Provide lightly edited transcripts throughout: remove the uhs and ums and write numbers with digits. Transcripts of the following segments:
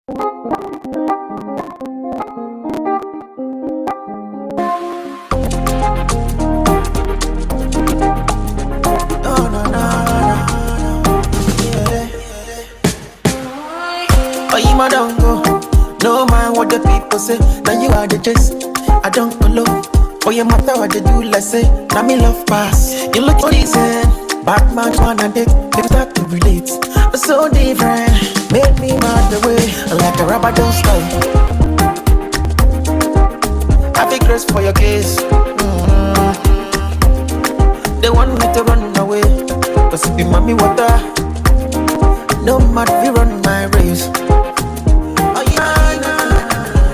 Oh, you my don't go. No mind what the people say. Now you are the just. I don't follow. For your matter what they do, let's say. Now me love pass. You look decent. Batman one and they start to relate. So different. Make me mad the way. Like a rubber don't stop. I feel grace for your case. They want me to run away. Cause it be mommy water. No matter if you run my race. Oh yeah,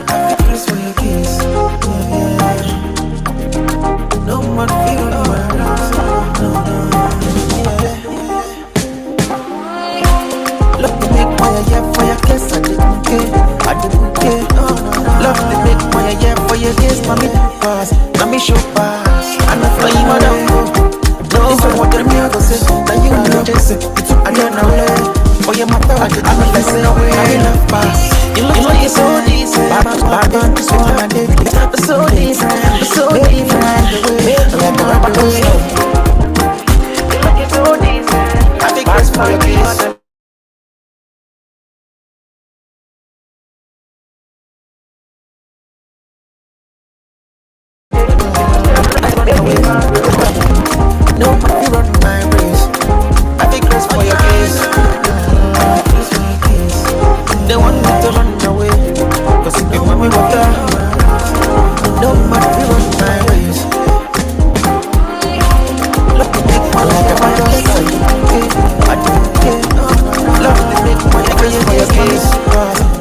I feel grace for your case. No matter if you run my race. Love to make my yeah for your case. I didn't care. Love to make my yeah for your case. Mommy do pass. Mommy show pass. And if I am a no, if I want to me, I go say. Now you know just say. I don't know. For your matter, I did not listen away. I love pass. You look like you're so decent. Bad man, this one I did. So different, so different. Like a rubber goes slow. You look like so decent. I think that's for your case. No, you run my race. I think that's for your case. They want me to run away. Cause if you want me water. No matter if you run my race. Look at me, like a fire side. I don't care. Love to make my case for your case.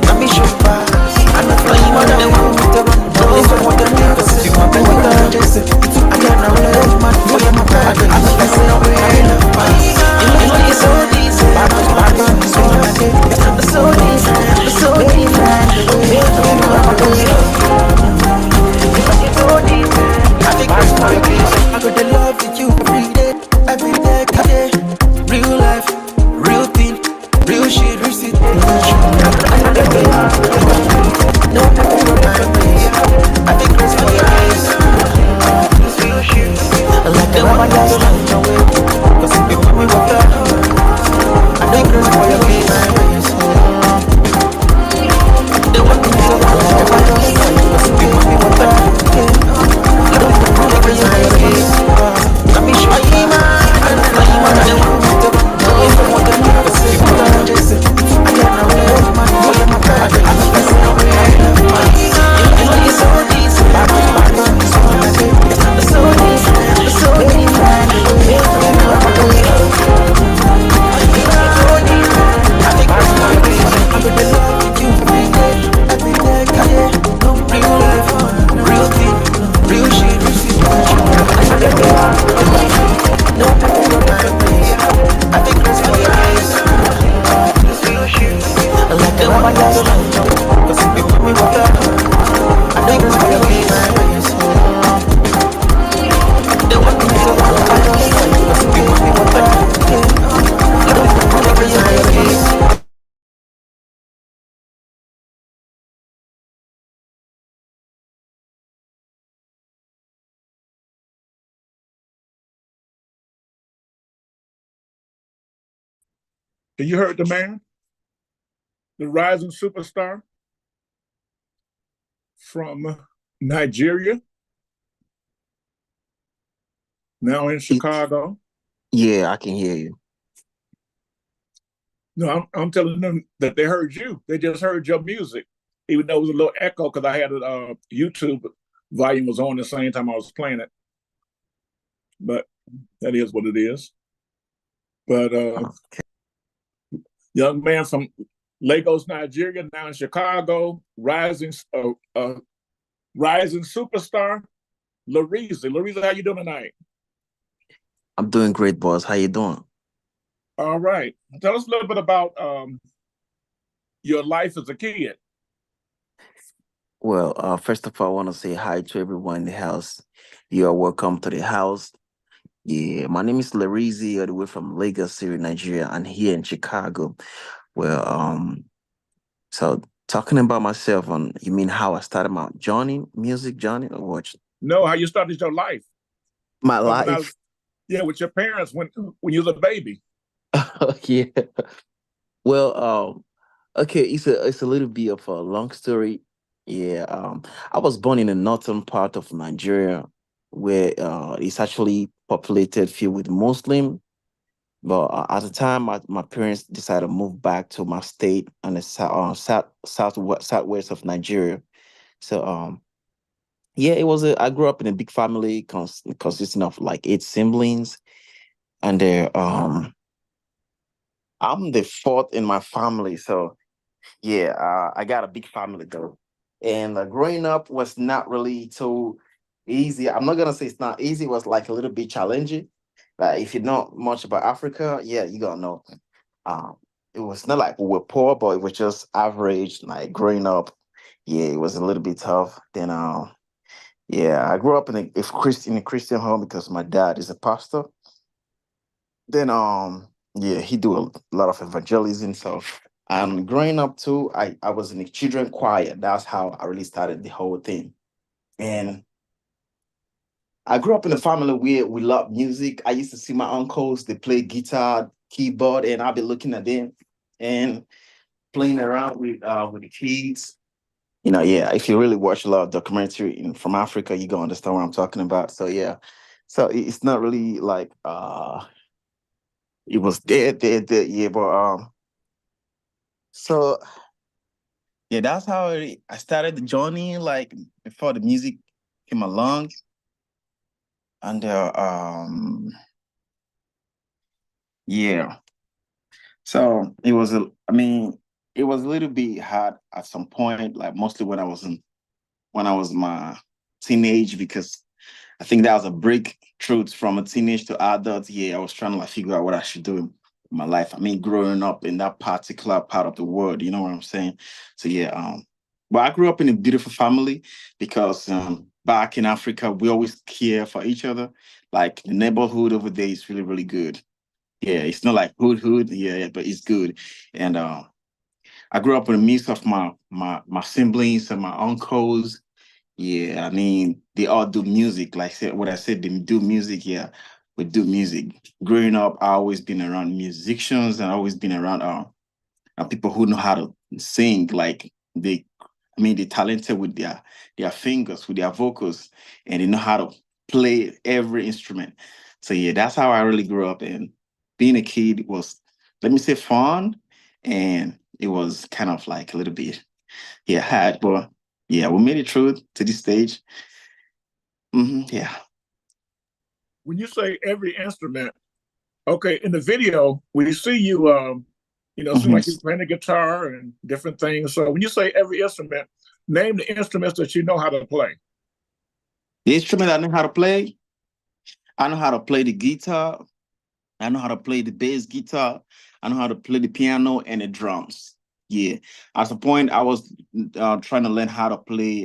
Let me show pass. I'm not flying on they want me to run away. So what they need, cause if you want me water. I can't know love man for your mother. I'm not flying away. I love pass. You know you're so decent. Bad man, so I did. So different, so different. I think that's for your case. I got the love with you every day, real life, real thing, real shit, real situation. No, I think that's for your case. Real shit, like the one that's running away. Cause if you put me water, I think that's for your case. You heard the man, the rising superstar from Nigeria, now in Chicago. Yeah, I can hear you. No, I'm telling them that they heard you. They just heard your music, even though it was a little echo because I had a YouTube volume was on the same time I was playing it. But that is what it is. But young man from Lagos, Nigeria, now in Chicago, rising superstar, Larizi. Larizi, how you doing tonight? I'm doing great, boss. How you doing? All right. Tell us a little bit about your life as a kid. Well, first of all, I want to say hi to everyone in the house. You are welcome to the house. Yeah, my name is Larizi, all the way from Lagos, Nigeria, and here in Chicago. Well, so Talking about myself, on you mean how I started my journey, music journey, or what? No, how you started your life? My When I was, life. yeah, with your parents when you was a baby. Yeah. Well, okay, it's a little bit of a long story. Yeah. I was born in the northern part of Nigeria, where it's actually populated filled with Muslim. But at the time, my parents decided to move back to my state and the southwest of Nigeria. So yeah, I grew up in a big family consisting of like 8 siblings, and I'm the fourth in my family. So yeah, I got a big family though, and growing up was not really too easy. I'm not gonna say it's not easy. It was like a little bit challenging. But if you know much about Africa, yeah, you gotta know. Um, it was not like we were poor, but it was just average. Like growing up, yeah, it was a little bit tough. Then, yeah, I grew up in a Christian home because my dad is a pastor. Then, yeah, he do a lot of evangelism. So, growing up too, I was in the children choir. That's how I really started the whole thing. And I grew up in a family where we love music. I used to see my uncles, they play guitar, keyboard, and I'll be looking at them and playing around with the kids. Yeah, if you really watch a lot of documentary from Africa, you gonna understand what I'm talking about. So yeah. So it's not really like it was there, yeah, but so yeah, that's how I started the journey, like before the music came along. And yeah. So it was a little bit hard at some point, like mostly when I was my teenage, because I think that was a breakthrough from a teenage to adult. Yeah, I was trying to like figure out what I should do in my life. Growing up in that particular part of the world, you know what I'm saying? So yeah, but I grew up in a beautiful family because back in Africa, we always care for each other. Like the neighborhood over there is really, really good. Yeah, it's not like hood, yeah, but it's good. And I grew up in the midst of my siblings and my uncles. Yeah, they all do music. Like what I said, they do music. Yeah, we do music. Growing up, I always been around musicians and always been around people who know how to sing. Like they're talented with their fingers, with their vocals, and they know how to play every instrument. So yeah, that's how I really grew up. And being a kid was, let me say, fun, and it was kind of like a little bit, yeah, hard, but yeah, we made it through to this stage. Yeah. When you say every instrument, okay, in the video we see you, seem hmm like you're playing the guitar and different things. So when you say every instrument, name the instruments that you know how to play. The instrument I know how to play, I know how to play the guitar. I know how to play the bass guitar. I know how to play the piano and the drums. Yeah. At the point, I was trying to learn how to play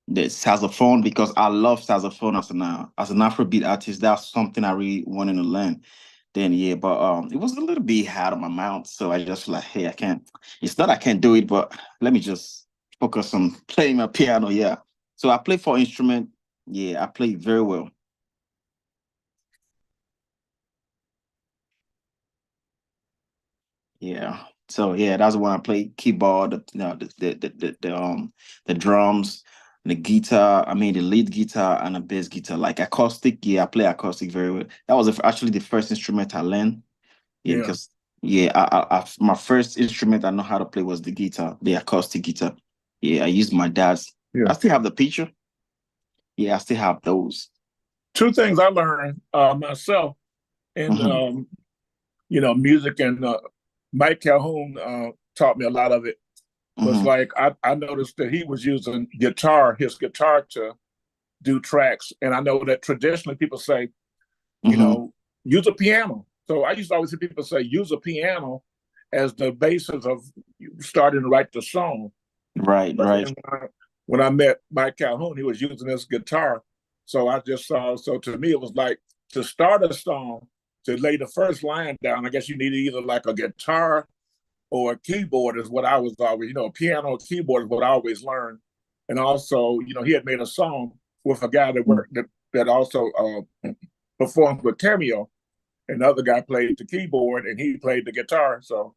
the saxophone because I love saxophone as an Afrobeat artist. That's something I really wanted to learn. Then yeah, but it was a little bit hard on my mouth, so I just like, hey, I can't. It's not I can't do it, but let me just focus on playing my piano. Yeah. So I play 4 instrument. Yeah, I play very well. Yeah. So yeah, that's when I play keyboard, the drums, the guitar. The lead guitar and the bass guitar, like acoustic. Yeah, I play acoustic very well. That was actually the first instrument I learned. Yeah, Yeah, because yeah, my first instrument I know how to play was the guitar, the acoustic guitar. Yeah, I used my dad's. yeah. I still have the picture. Yeah, I still have those. Two things I learned myself in hmm music, and Mike Calhoun taught me a lot of it. Was hmm like I noticed that he was using his guitar to do tracks, and I know that traditionally people say, you hmm know, use a piano. So I used to always hear people say use a piano as the basis of starting to write the song. Right, But right. then when I met Mike Calhoun, he was using his guitar. So I just saw, so to me, it was like to start a song, to lay the first line down, I guess you need either like a guitar or a keyboard is what I was always, a piano or keyboard is what I always learned. And also, he had made a song with a guy that worked that also performed with Tamio, and the other guy played the keyboard and he played the guitar. So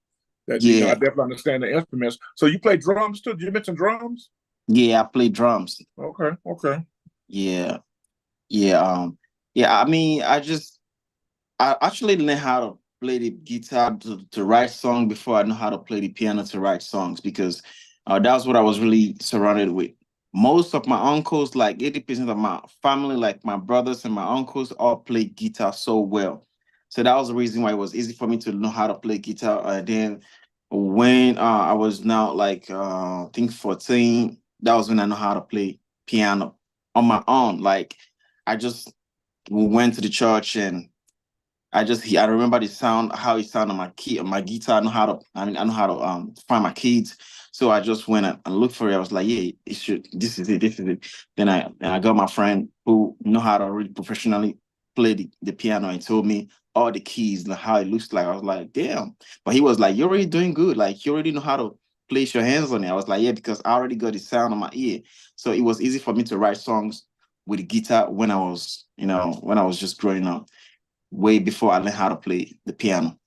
that I definitely understand the instruments. So you play drums too? Did you mention drums? Yeah, I play drums. Okay. Yeah. Yeah. I mean, I actually learned how to play the guitar to write songs before I know how to play the piano to write songs, because that's what I was really surrounded with. Most of my uncles, like 80% of my family, like my brothers and my uncles, all play guitar so well. So that was the reason why it was easy for me to know how to play guitar. Then when I was now like I think 14, that was when I know how to play piano on my own. Like I just went to the church and I remember the sound, how it sounded on my key on my guitar. I know how to find my keys. So I just went and looked for it. I was like, yeah, this is it. Then I got my friend who know how to really professionally play the piano and told me all the keys and how it looks like. I was like, damn. But he was like, you're already doing good. Like you already know how to place your hands on it. I was like, yeah, because I already got the sound on my ear. So it was easy for me to write songs with the guitar when I was, when I was just growing up, way before I learned how to play the piano.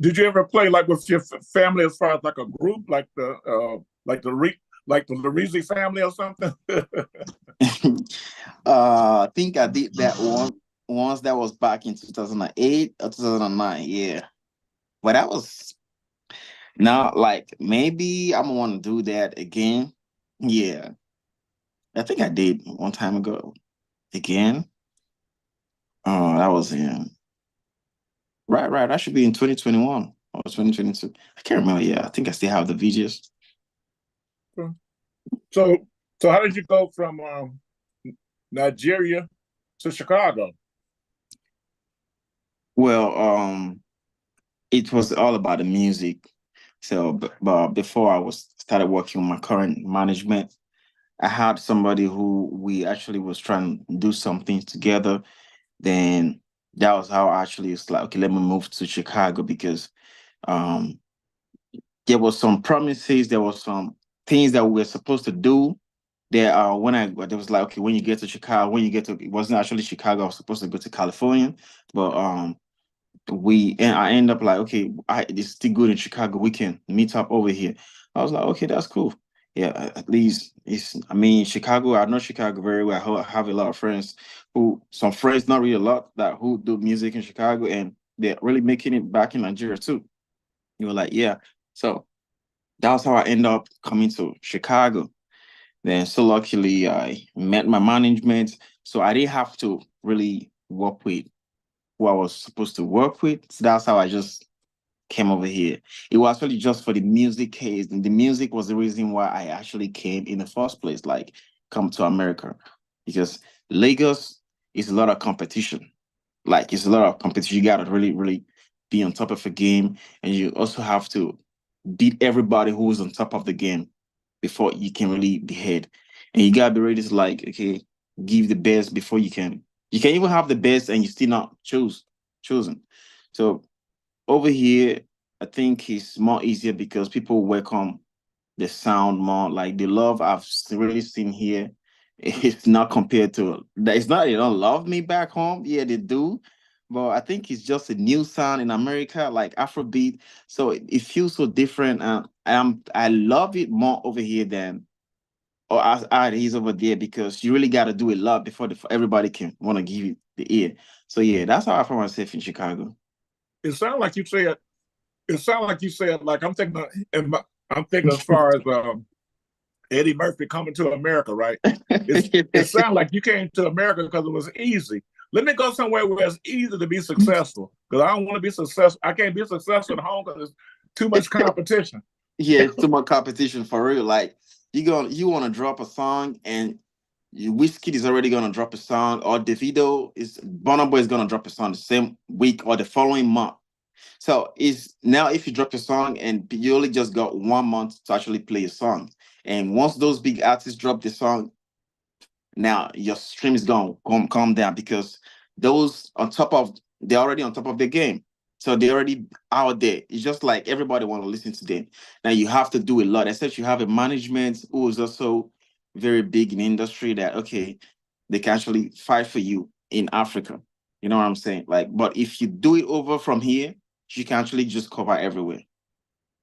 Did you ever play like with your family as far as like a group, like the Larizi family or something? I think I did that once. That was back in 2008 or 2009. Yeah, but that was now like maybe I'm gonna want to do that again. Yeah, I think I did one time ago again. Oh, that was in right. That should be in 2021 or 2022. I can't remember. Yeah, I think I still have the videos. So how did you go from Nigeria to Chicago? Well, it was all about the music. So, but before I was started working with my current management, I had somebody who we actually was trying to do something together. Then that was how I actually was like, okay, let me move to Chicago, because um there was some promises, there was some things that we were supposed to do. There there was like, okay, when you get to Chicago, it wasn't actually Chicago, I was supposed to go to California, but I end up like, okay, it's still good in Chicago. We can meet up over here. I was like, okay, that's cool. Yeah, at least Chicago. I know Chicago very well. I have a lot of friends some friends, not really a lot, that who do music in Chicago, and they're really making it back in Nigeria too. You were like, yeah. So that was how I end up coming to Chicago. Then, so luckily, I met my management, so I didn't have to really work with who I was supposed to work with. So that's how I just came over here. It was actually just for the music case, and the music was the reason why I actually came in the first place, like come to America, because Lagos is a lot of competition. Like it's a lot of competition. You gotta really, really be on top of a game, and you also have to beat everybody who's on top of the game before you can really be head. And you gotta be ready to like, okay, give the best before you can. You can even have the best and you still not chosen. So over here, I think it's more easier because people welcome the sound more. Like the love really seen here, it's not compared to that. It's not they don't love me back home. Yeah, they do. But I think it's just a new sound in America, like Afrobeat. So it feels so different. I love it more over here than it is over there, because you really got to do a lot before everybody can want to give you the ear. So yeah, that's how I find myself in Chicago. It sounds like you said. It sounds like you said. Like I'm thinking as far as Eddie Murphy coming to America, right? It sounds like you came to America because it was easy. Let me go somewhere where it's easy to be successful, because I don't want to be successful. I can't be successful at home because there's too much competition. Yeah, it's too much competition for real. Like you want to drop a song, and Whiskey is already gonna drop a song, or Burna Boy is gonna drop a song the same week or the following month. So is now if you drop a song and you only just got 1 month to actually play a song, and once those big artists drop the song, now your stream is gonna come down, because those on top of they're already on top of the game. So they're already out there. It's just like everybody want to listen to them. Now you have to do a lot, except you have a management who is also very big in industry that, okay, they can actually fight for you in Africa. You know what I'm saying? Like, but if you do it over from here, you can actually just cover everywhere.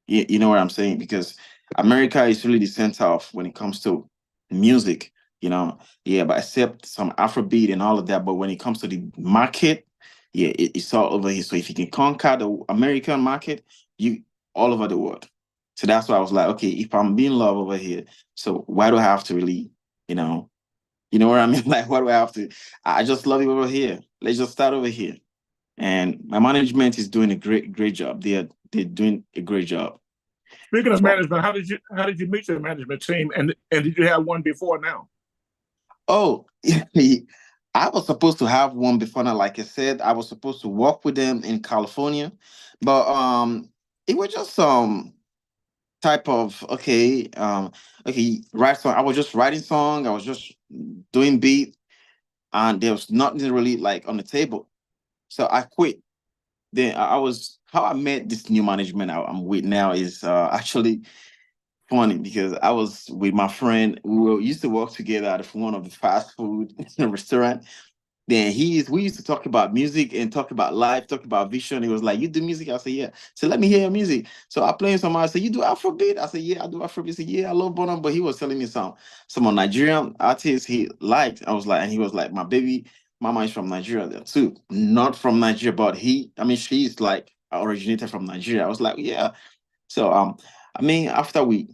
You know what I'm saying? Because America is really the center of when it comes to music, you know. Yeah, but except some Afrobeat and all of that. But when it comes to the market, yeah, it's all over here. So if you can conquer the American market, you all over the world. So that's why I was like, okay, if I'm being loved over here, so why do I have to really, you know what I mean? Like, why do I have to? I just love it over here. Let's just start over here. And my management is doing a great job. They're doing a great job. Speaking of management, how did you meet your management team, and did you have one before now? Oh, I was supposed to have one before now. Like I said, I was supposed to work with them in California, but it was just some type of write song. I was just writing song. I was just doing beat, and there was nothing really like on the table. So I quit. Then I was how I met this new management I'm with now is actually funny because I was with my friend. Used to work together at one of the fast food restaurant. Then we used to talk about music and talk about life, talk about vision. He was like, "You do music?" I said, "Yeah." So let me hear your music. So I playing some. I said, "You do Afrobeat?" I said, "Yeah, I do Afrobeat." He said, "Yeah, I love Bonham," but he was telling me some of Nigerian artists he liked. I was like, and he was like, "My baby mama is from Nigeria there too, not from Nigeria, but she's like originated from Nigeria." I was like, "Yeah." So after we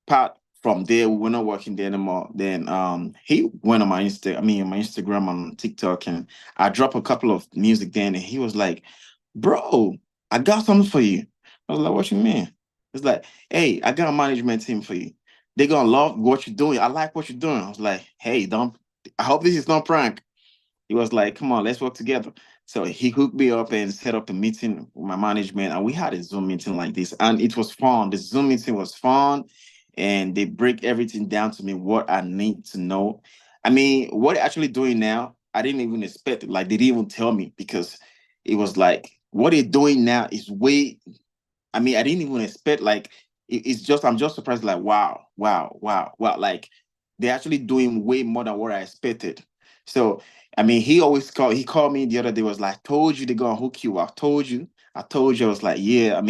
part from there, we were not working there anymore. Then he went on my Instagram and TikTok, and I dropped a couple of music then, and he was like, "Bro, I got something for you." I was like, "What you mean?" It's like, "Hey, I got a management team for you. They're gonna love what you're doing. I like what you're doing." I was like, "Hey, don't I hope this is not prank." He was like, "Come on, let's work together." So he hooked me up and set up a meeting with my management, and we had a Zoom meeting like this, and it was fun. The Zoom meeting was fun, and they break everything down to me what I need to know. What they're actually doing now, I didn't even expect it. Like they didn't even tell me because it was like what they're doing now is way. I didn't even expect like it's just I'm just surprised. Like wow, wow, wow, wow. Like they're actually doing way more than what I expected. So he called me the other day, was like, "Told you they're gonna hook you. I told you." I was like, "Yeah,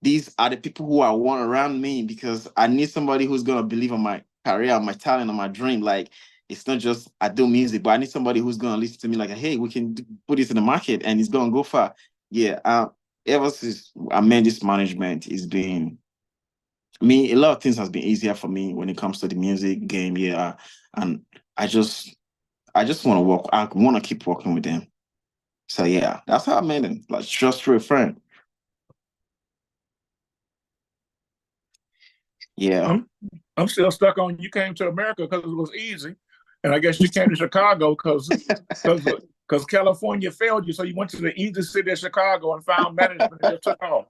these are the people who I want around me because I need somebody who's gonna believe in my career, my talent, and my dream. Like it's not just I do music, but I need somebody who's gonna listen to me like, hey, we can put this in the market and it's gonna go far." Yeah. Ever since I met this management, it's been a lot of things has been easier for me when it comes to the music game. Yeah. And I just want to work. I want to keep working with them. So yeah, that's how I met them. Like just through a friend. Yeah. I'm still stuck on you came to America because it was easy, and I guess you came to Chicago because California failed you, so you went to the easy city of Chicago and found management and just took off.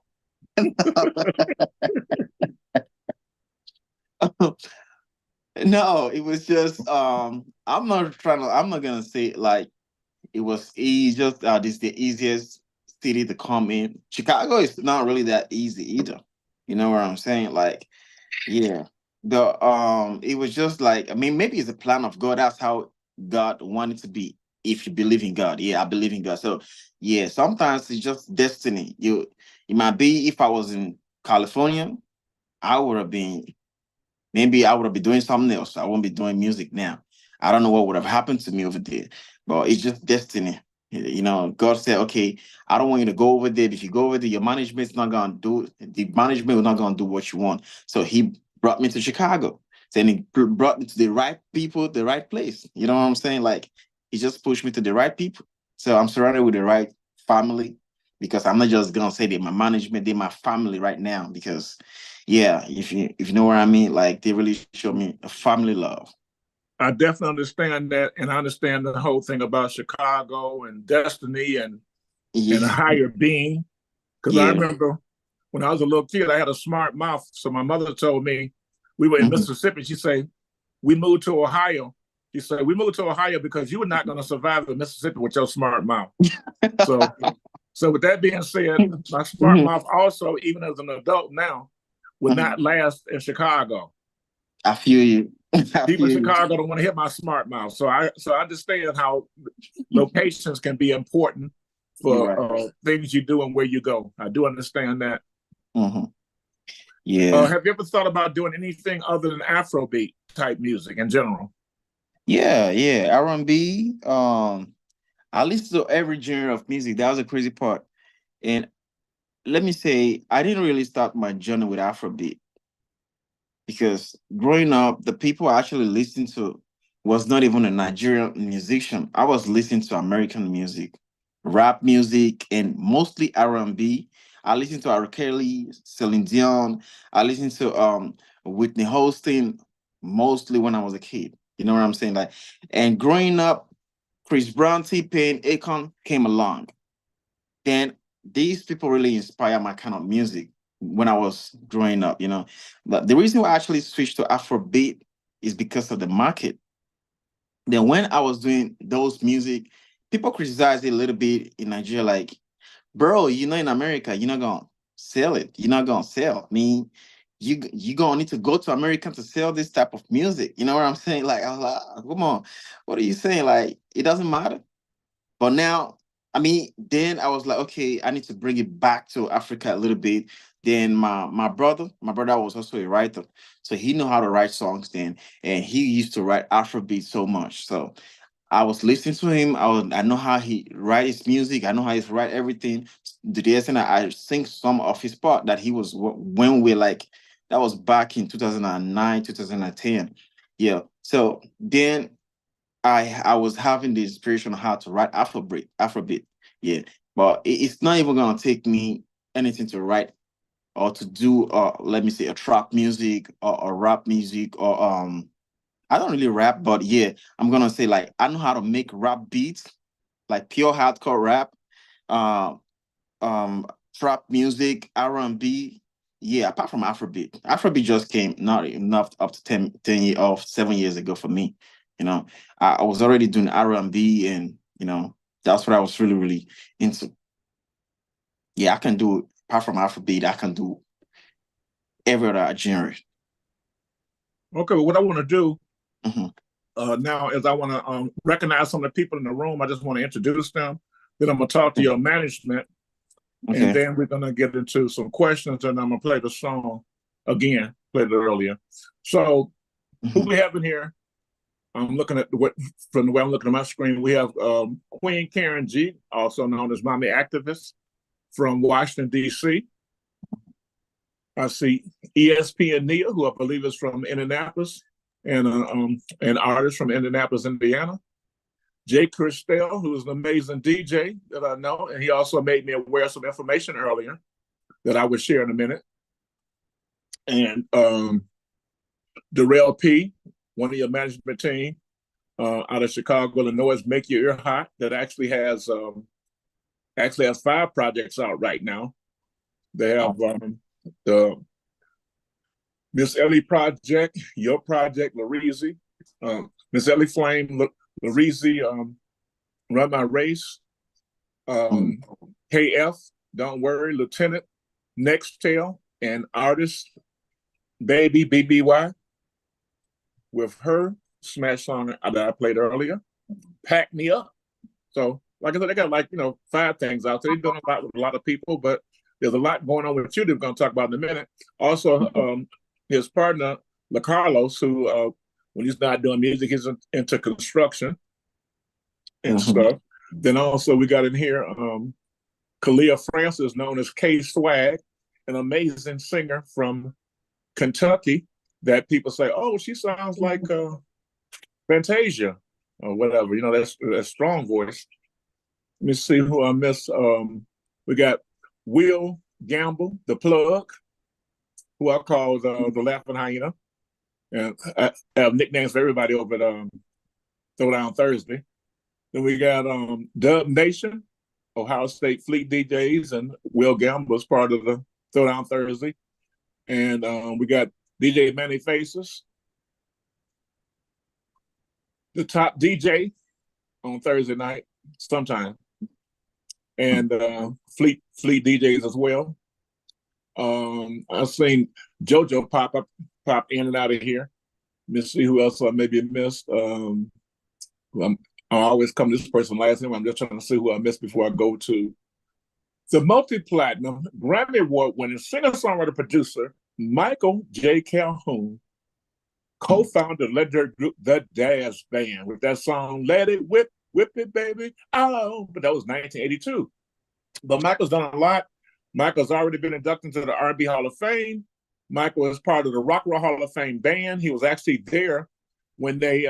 No, it was just I'm not gonna say like it was easy, just this is the easiest city to come in. Chicago is not really that easy either. You know what I'm saying? Like, yeah. It was just like, maybe it's a plan of God. That's how God wanted to be. If you believe in God. Yeah, I believe in God. So yeah, sometimes it's just destiny. It might be if I was in California, I would have been maybe I would have been doing something else. I won't be doing music now. I don't know what would have happened to me over there, but it's just destiny. God said, "Okay, I don't want you to go over there. If you go over there, your management's not gonna do. The management is not gonna do what you want." So He brought me to Chicago. Then He brought me to the right people, the right place. You know what I'm saying? Like He just pushed me to the right people. So I'm surrounded with the right family because I'm not just gonna say they're my management, they're my family right now because yeah, if you know what I mean, like they really showed me a family love. I definitely understand that, and I understand the whole thing about Chicago and destiny and a Yeah, higher being. Because I yeah. remember when I was a little kid, I had a smart mouth. So my mother told me we were in Mhm. Mississippi. She said we moved to Ohio. She said we moved to Ohio because you were not going to survive in Mississippi with your smart mouth. So So with that being said, my smart Mhm. mouth also, even as an adult now, would not last in Chicago. I feel you. I People in feel you. Chicago don't want to hit my smart mouth. So I understand how locations can be important You're for right. things you do and where you go. I do understand that. Hmm. Yeah. Have you ever thought about doing anything other than Afrobeat type music in general? Yeah. R&B. I listen to every genre of music. That was a crazy part. And let me say, I didn't really start my journey with Afrobeat because growing up, the people I actually listened to was not even a Nigerian musician. I was listening to American music, rap music, and mostly R&B. I listened to R. Kelly, Celine Dion. I listened to Whitney Houston mostly when I was a kid. You know what I'm saying? Like, and growing up, Chris Brown, T-Pain, Akon came along. Then these people really inspire my kind of music when I was growing up, you know. But the reason why I actually switched to Afrobeat is because of the market. Then when I was doing those music, people criticized it a little bit in Nigeria, like, bro, you know, in America, you're not gonna sell it. You're not gonna sell. I mean, you gonna need to go to America to sell this type of music. You know what I'm saying? Like, I was like, "Ah, come on, what are you saying? Like, it doesn't matter." But now, I mean, then I was like, okay, I need to bring it back to Africa a little bit. Then my brother was also a writer, so he knew how to write songs then, and he used to write Afrobeat so much. So I was listening to him. I know how he write his music. I know how he write everything. The DSN, I sing some of his part that he was when we like that was back in 2009, 2010. Yeah. So then I was having the inspiration on how to write Afrobeat. Yeah. But it's not even gonna take me anything to write or to do let me say a trap music or rap music or I don't really rap, but yeah, I'm gonna say like I know how to make rap beats, like pure hardcore rap, uh, trap music, R&B. Yeah, apart from Afrobeat. Afrobeat just came not enough up to 10 years or 7 years ago for me. You know, I was already doing R&B and you know, that's what I was really into. Yeah, I can do apart from Afrobeat, I can do every other genre. Okay, well, what I want to do Hmm. now is I want to recognize some of the people in the room. I just want to introduce them. Then I'm going to talk to your management, and Okay. then we're going to get into some questions, and I'm going to play the song again, played it earlier. So, who Hmm. we have in here? I'm looking at what from the way I'm looking at my screen. We have Queen Karen G, also known as Mommy Activist from Washington, D.C. I see ESPN Nia, who I believe is from Indianapolis, and an artist from Indianapolis, Indiana. Jay Christel, who is an amazing DJ that I know, and he also made me aware of some information earlier that I would share in a minute. And Darrell P, one of your management team out of Chicago, Illinois, Make Your Ear Hot, that actually has 5 projects out right now. They have the Miss Ellie Project, Your Project, Larizi, Miss Ellie Flame, Larizi, Run My Race, Hmm. KF, Don't Worry, Lieutenant, Nextel, and Artist Baby BBY with her smash song that I played earlier, Pack Me Up. So, like I said, they got 5 things out there. They're doing a lot with a lot of people, but there's a lot going on with you that we're going to talk about in a minute. Also, his partner, LaCarlos, who, when he's not doing music, he's into construction and Hmm. stuff. Then also we got in here Kalia Francis, known as K Swag, an amazing singer from Kentucky that people say, oh, she sounds like Fantasia or whatever. You know, that's a strong voice. Let me see who I miss. We got Will Gamble, the plug, who I call the Laughing Hyena. And I have nicknames for everybody over at Throwdown Thursday. Then we got Dub Nation, Ohio State Fleet DJs, and Will Gamble is part of the Throwdown Thursday. And we got DJ Manny Faces, the top DJ on Thursday night, sometime. and Fleet DJs as well. I've seen JoJo pop in and out of here. Let's see who else I maybe missed. I always come to this person last name. I'm just trying to see who I missed before I go to the multi-platinum Grammy Award-winning singer-songwriter producer Michael J. Calhoun co-founded the legendary group The Dazz Band with that song "Let It Whip, Whip It, Baby." Oh, but that was 1982. But Michael's done a lot. Michael's already been inducted into the R&B Hall of Fame. Michael is part of the Rock and Roll Hall of Fame band. He was actually there when they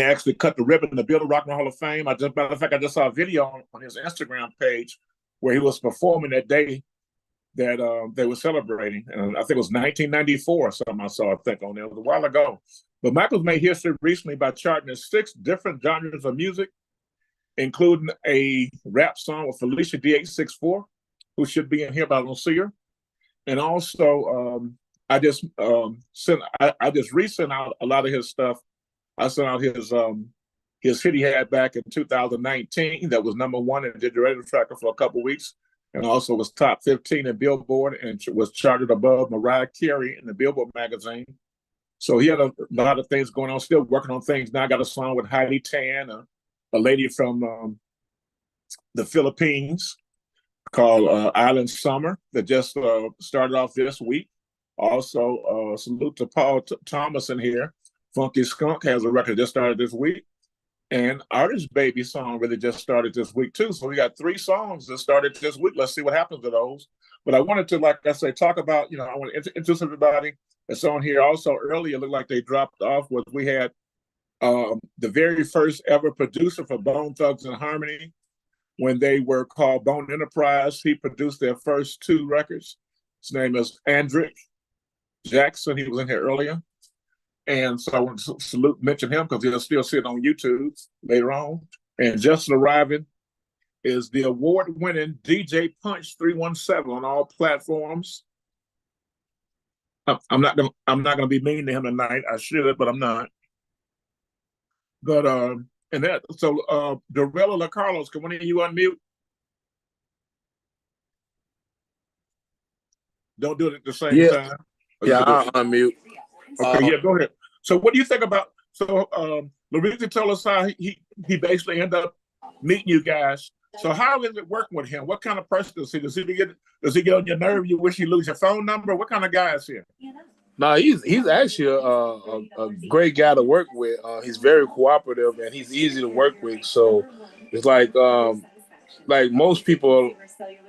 actually cut the ribbon to build the Rock and Roll Hall of Fame. Matter of fact, I just saw a video on his Instagram page where he was performing that day that they were celebrating. And I think it was 1994 or something I saw, I think, on there. It was a while ago. But Michael's made history recently by charting in 6 different genres of music, including a rap song with Felicia D864, who should be in here, but I don't see her. And also, I just resent out a lot of his stuff. I sent out his hit he had back in 2019 that was #1 and did the radio tracker for a couple of weeks, and also was top 15 in Billboard and was charted above Mariah Carey in the Billboard magazine. So he had a lot of things going on. Still working on things now. Got a song with Heidi Tan, a lady from the Philippines, called Island Summer that just started off this week. Also, salute to Paul Thomas in here. Funky Skunk has a record just started this week. And Artist Baby song really just started this week too. So we got 3 songs that started this week. Let's see what happens to those. But I wanted to, like I say, talk about, I want to introduce everybody that's on here. Also earlier, it looked like they dropped off we had the very first ever producer for Bone Thugs and Harmony. When they were called Bone Enterprise, he produced their first 2 records. His name is Andrick Jackson. He was in here earlier. And so I want to mention him because he'll still sit on YouTube later on. And just arriving is the award-winning DJ Punch 317 on all platforms. I'm not gonna be mean to him tonight. I should, but I'm not. But Dorella La Carlos, can one of you unmute? Don't do it at the same time. Yeah, I'll unmute. Okay, yeah, go ahead. So what do you think about, Larissa told us how he basically ended up meeting you guys. So how is it working with him? What kind of person is he? Does he get on your nerve? You wish you lose your phone number? What kind of guy is he? No, he's actually a great guy to work with. He's very cooperative and he's easy to work with. So it's like most people,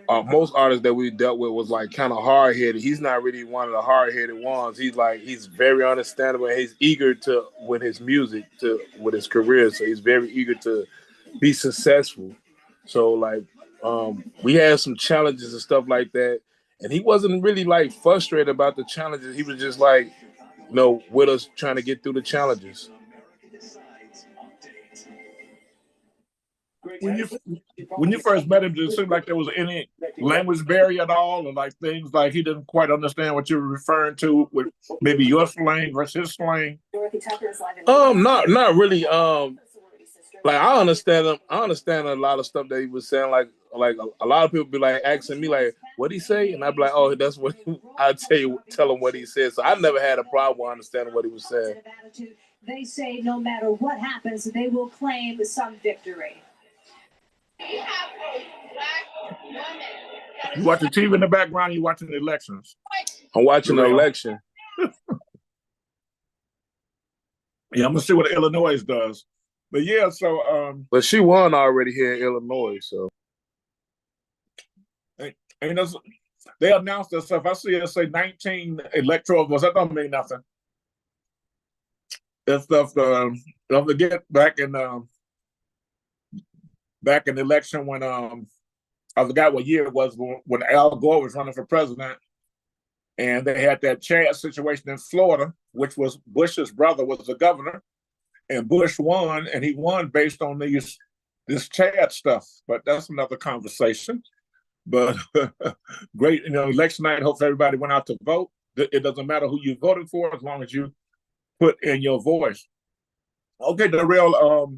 most artists that we dealt with was like kind of hard headed. He's not really one of the hard headed ones. He's very understandable and he's eager to with his music with his career. So he's very eager to be successful. So we had some challenges and stuff like that. And he wasn't really like frustrated about the challenges. He was just like, with us trying to get through the challenges. When you first met him, did it seem like there was any language barrier at all, or like things like he didn't quite understand what you were referring to with maybe your slang versus his slang? Not really. Like I understand him. I understand a lot of stuff that he was saying. Like a lot of people be like asking me like, "What'd he say?" And I'd be like, "Oh, that's what." I tell him what he said. So I never had a problem understanding what he was saying. They say no matter what happens, they will claim some victory. You watching TV in the background? You watching the elections? I'm watching the election. Yeah, I'm gonna see what Illinois does. But yeah, so but she won already here in Illinois, so and they announced that stuff. I see it say 19 electoral votes. That don't mean nothing. That stuff. Don't forget back in the election when I forgot what year it was when Al Gore was running for president, and they had that Chad situation in Florida, which was Bush's brother was the governor. And Bush won, and he won based on this Chad stuff. But that's another conversation. But great, election night. Hope everybody went out to vote. It doesn't matter who you voted for as long as you put in your voice. Okay, the real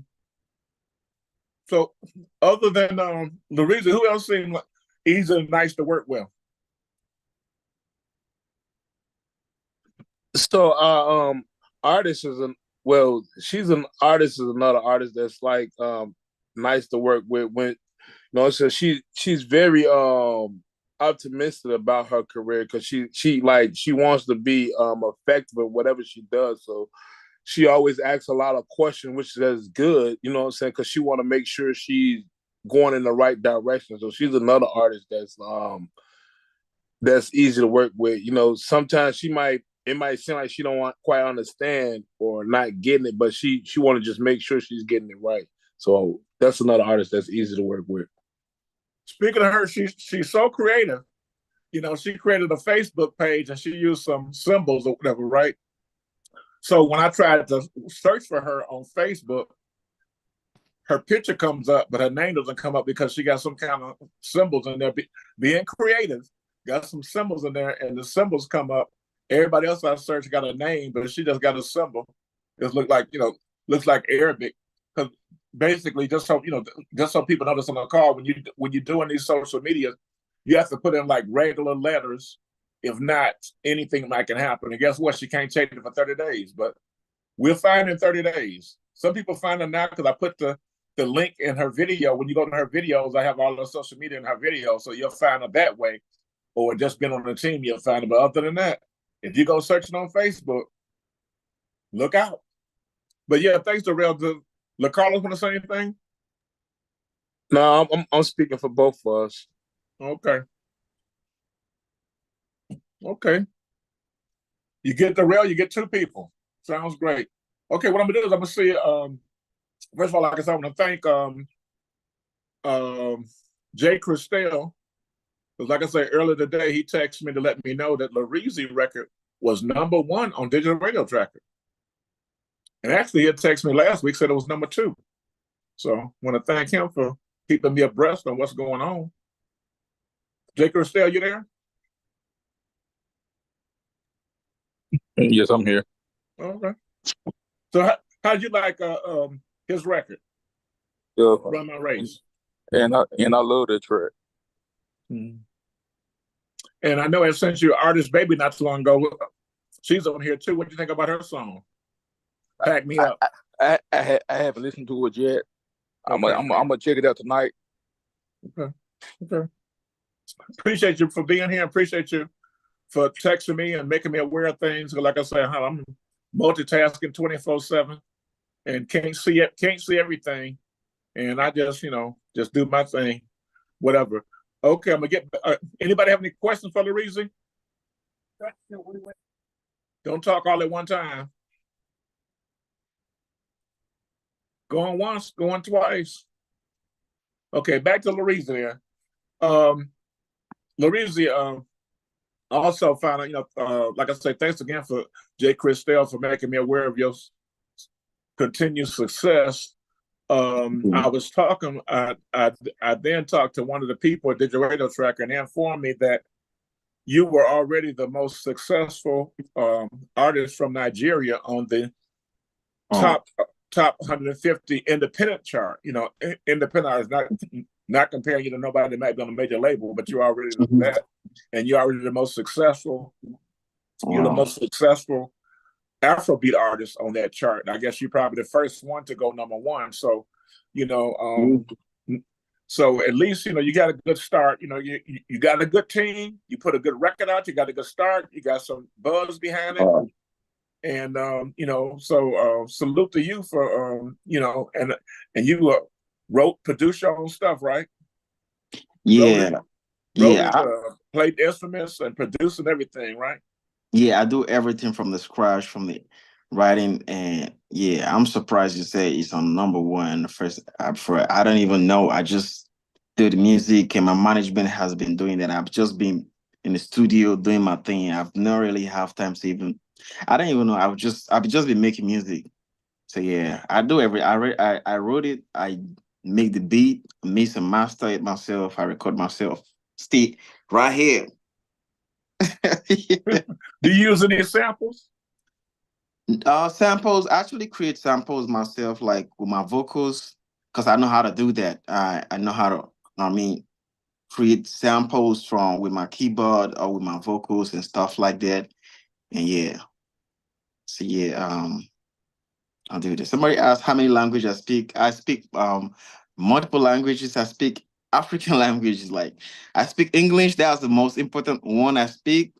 So other than Louisa, who else seemed like easy and nice to work with? So artist is an well, she's an artist is another artist that's like nice to work with when so she's very optimistic about her career because she wants to be effective at whatever she does. So she always asks a lot of questions, which is good, you know what I'm saying? Because she want to make sure she's going in the right direction. So she's another artist that's easy to work with. You know, sometimes it might seem like she don't quite understand or not getting it, but she want to just make sure she's getting it right. So that's another artist that's easy to work with. Speaking of her, she's so creative. You know, she created a Facebook page and she used some symbols or whatever, right? So when I tried to search for her on Facebook, her picture comes up, but her name doesn't come up because she got some kind of symbols in there. Being creative, got some symbols in there, and the symbols come up. Everybody else I searched got a name, but she just got a symbol. It looks like Arabic. Because basically, just so people notice on the call, when you're doing these social media, you have to put in like regular letters. If not, anything might can happen. And guess what? She can't change it for 30 days, but we'll find in 30 days. Some people find it now because I put the link in her video. When you go to her videos, I have all the social media in her video, so you'll find her that way. Or just been on the team, you'll find her. But other than that, if you go searching on Facebook, look out. But yeah, thanks to Real. La Carlos want to say anything? No, I'm speaking for both of us. Okay. Okay. You get the Real, you get two people. Sounds great. Okay, what I'm gonna do is I'm gonna see. First of all, like I said, I want to thank Jay Christelle. Because like I said earlier today, he texted me to let me know that Larizi record was #1 on Digital Radio Tracker. And actually, he had texted me last week, said it was #2. So I want to thank him for keeping me abreast on what's going on. Jay Christelle, you there? Yes, I'm here. Okay. So how'd you like his record? Yeah, Run My Race. and I love that track. Mm. And I know I sent you Artist Baby not too long ago. She's on here too. What do you think about her song? Pack Me Up. I haven't listened to it yet. Okay. I'm gonna check it out tonight. Okay. Appreciate you for being here. Appreciate you for texting me and making me aware of things. Like I said, I'm multitasking 24/7 and can't see everything. And I just do my thing, whatever. Okay, I'm gonna get. Anybody have any questions for Larizi? Don't talk all at one time. Going once, going twice. Okay, back to Larizi there. Larizi also found out, like I said, thanks again for Jay Christelle for making me aware of your continued success. I was talking, I then talked to one of the people at Digital Radio Tracker, and they informed me that you were already the most successful artist from Nigeria on the top 150 independent chart. Independent is not comparing you to nobody that might be on a major label, but you're already that, and you're already the most successful. You're the most successful Afrobeat artist on that chart. And I guess you're probably the first one to go #1. So, so at least you got a good start. You got a good team. You put a good record out. You got a good start. You got some buzz behind it. And so salute to you for and you produced your own stuff, right? Yeah, Played instruments and produced and everything, right? Yeah, I do everything from the scratch, from the writing, and yeah, I'm surprised you say it's on #1 first. I don't even know. I just do the music, and my management has been doing that. I've just been in the studio doing my thing. I've not really have time to even. I don't even know. I've just been making music. So yeah, I do I wrote it. I make the beat, mix and master it myself. I record myself. Stay right here. Do you use any samples? Samples. I actually create samples myself, like with my vocals. because I know how to do that. I know how to, I mean, create samples from with my keyboard or with my vocals and stuff like that. And yeah, so yeah, I'll do this. Somebody asked how many languages I speak. I speak multiple languages. I speak African languages. Like I speak English. That's the most important one I speak.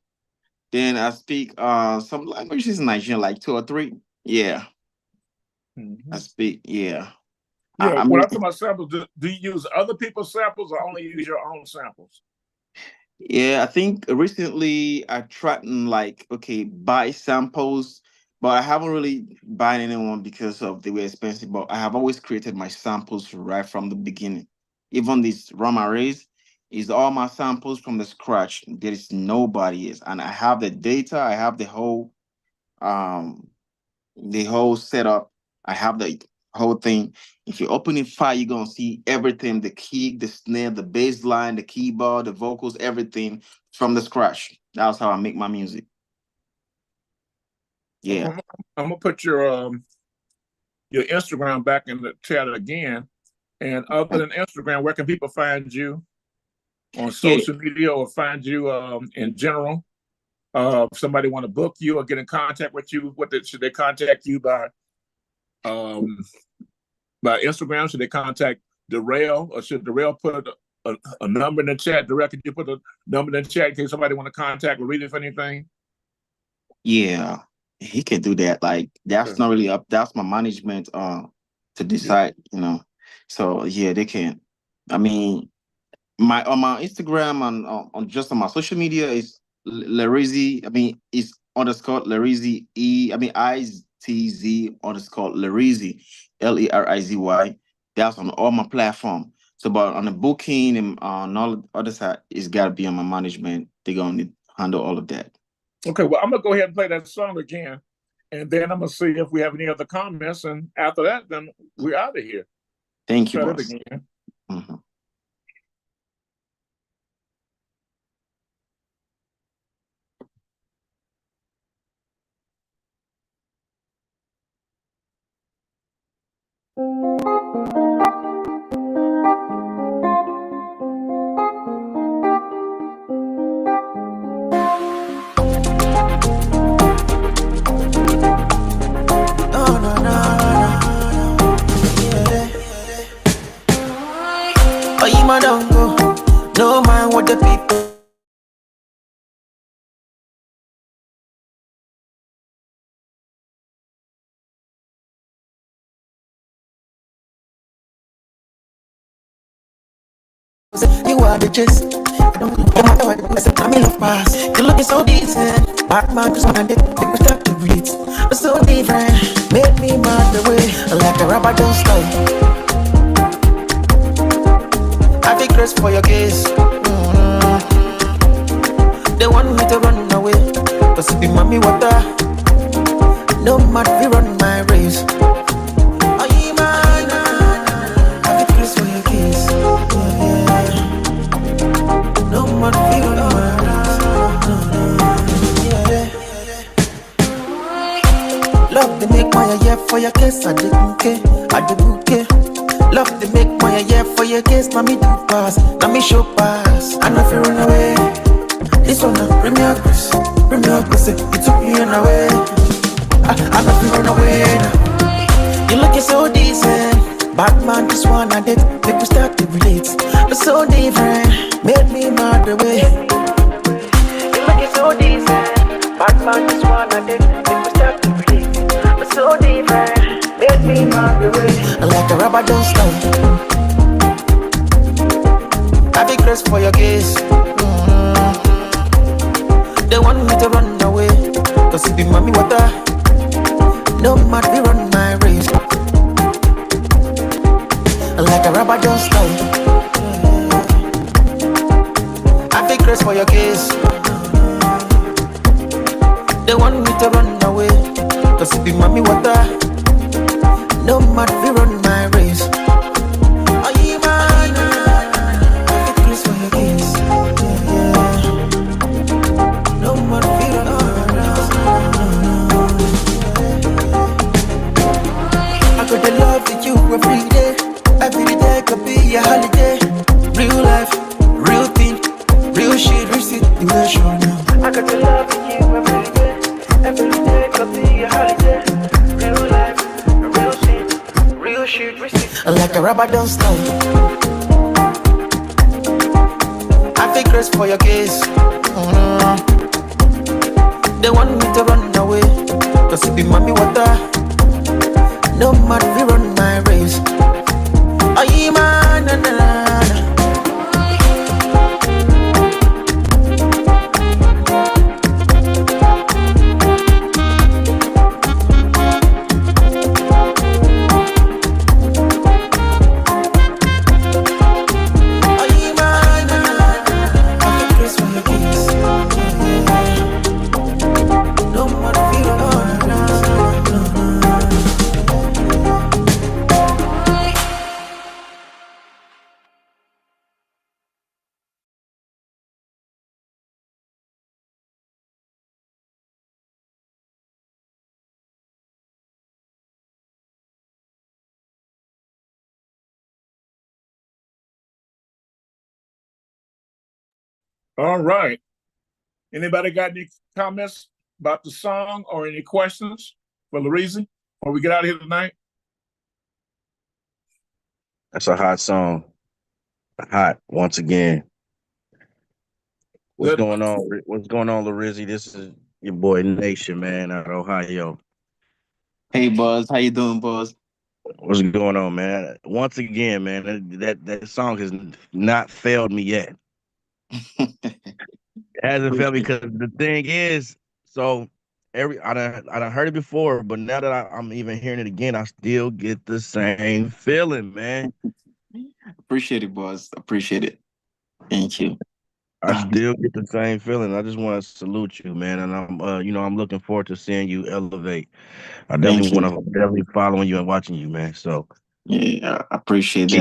Then I speak some languages in Nigeria, like 2 or 3. Yeah, I speak. Yeah. Yeah, I when mean, I talk about samples, do you use other people's samples or only use your own samples? yeah, I think recently I tried and like, okay, buy samples, but I haven't really bought anyone because of they were expensive. But I have always created my samples right from the beginning. Even this Rama Rays is all my samples from the scratch. There is nobody else. And I have the data, I have um the whole setup. I have the whole thing. If you open it file, you're gonna see everything: the kick, the snare, the bass line, the keyboard, the vocals, everything from the scratch. That's how I make my music. Okay, Yeah. I'm gonna put your Instagram back in the chat again. And other than Instagram, where can people find you on Yeah. social media or find you in general? If somebody want to book you or get in contact with you, should they contact you by Instagram? Should they contact Darrell, or should Darrell put a number in the chat? Darrell, could you put a number in the chat in case somebody want to contact or read it for anything? Yeah. He can do that. Like that's not really up. That's my management to decide, So yeah, they can. I mean, my on my Instagram and on just on my social media is Larizy. I mean, it's underscore Larizy ITZ underscore Larizy LERIZY. That's on all my platform. So, but on the booking and on all the other side, it's got to be on my management. They're gonna need to handle all of that. Okay, well, I'm gonna go ahead and play that song again, and then I'm gonna see if we have any other comments. And after that, then we're out of here. Thank you, Try that boss. again. Mm-hmm. No, no, no, no. Yeah. Oh, you my don't go. No mind what the people say. You are the gist. No matter what I say, I'm in love pass. You're looking so decent. Batman just wanna dip, people start to breathe. But so different. Make me mad the way like a rubber don't stop. I feel grace for your case. They want me to run away, cause it be mommy water. No matter if you run my race. Oh, you man, I feel grace for your case. No matter if you run my race. Love to make my yeah for your case. I didn't care, I didn't care. Love to make my yeah for your case. Now me do pass, now me show pass. I know if you run away. This one, bring me up, you took me on away. I'm not run away now. You looking so decent. Batman just wanna date, make me start to relate. But so different, made me mad the way. You looking so decent. Batman just wanna date, make me start to relate. But so different, made me mad the way. Like a rubber don't stop. I be grace for your case. They want me to run away, cause it be mommy water. No matter if you run my race. Like a rubber don't stop. I feel grace for your case. They want me to run away, cause it be mommy water. No matter if you run my race. Oh, you man, I feel grace for your case. No matter if you run I could love with you every day. motivation. I got to love you every day could be a holiday. Real life, real shit, like a rubber don't stop. I feel grace for your case. They want me to run away, cause it be mommy water. No man we run my race. Aye man, na, na, na. All right. Anybody got any comments about the song or any questions for Larizzi before we get out of here tonight? That's a hot song. Hot once again. What's Good. going on? What's going on, Larizzi? This is your boy Nation, man, out of Ohio. Hey, Buzz. How you doing, Buzz? What's going on, man? Once again, man, that song has not failed me yet. It hasn't failed me because the thing is, so I done heard it before, but now that I'm even hearing it again, I still get the same feeling, man. Appreciate it, Buzz. Appreciate it. Thank you. I still get the same feeling. I just want to salute you, man, and I'm looking forward to seeing you elevate. I Thank definitely you. want to definitely following you and watching you, man. So Yeah, I appreciate keep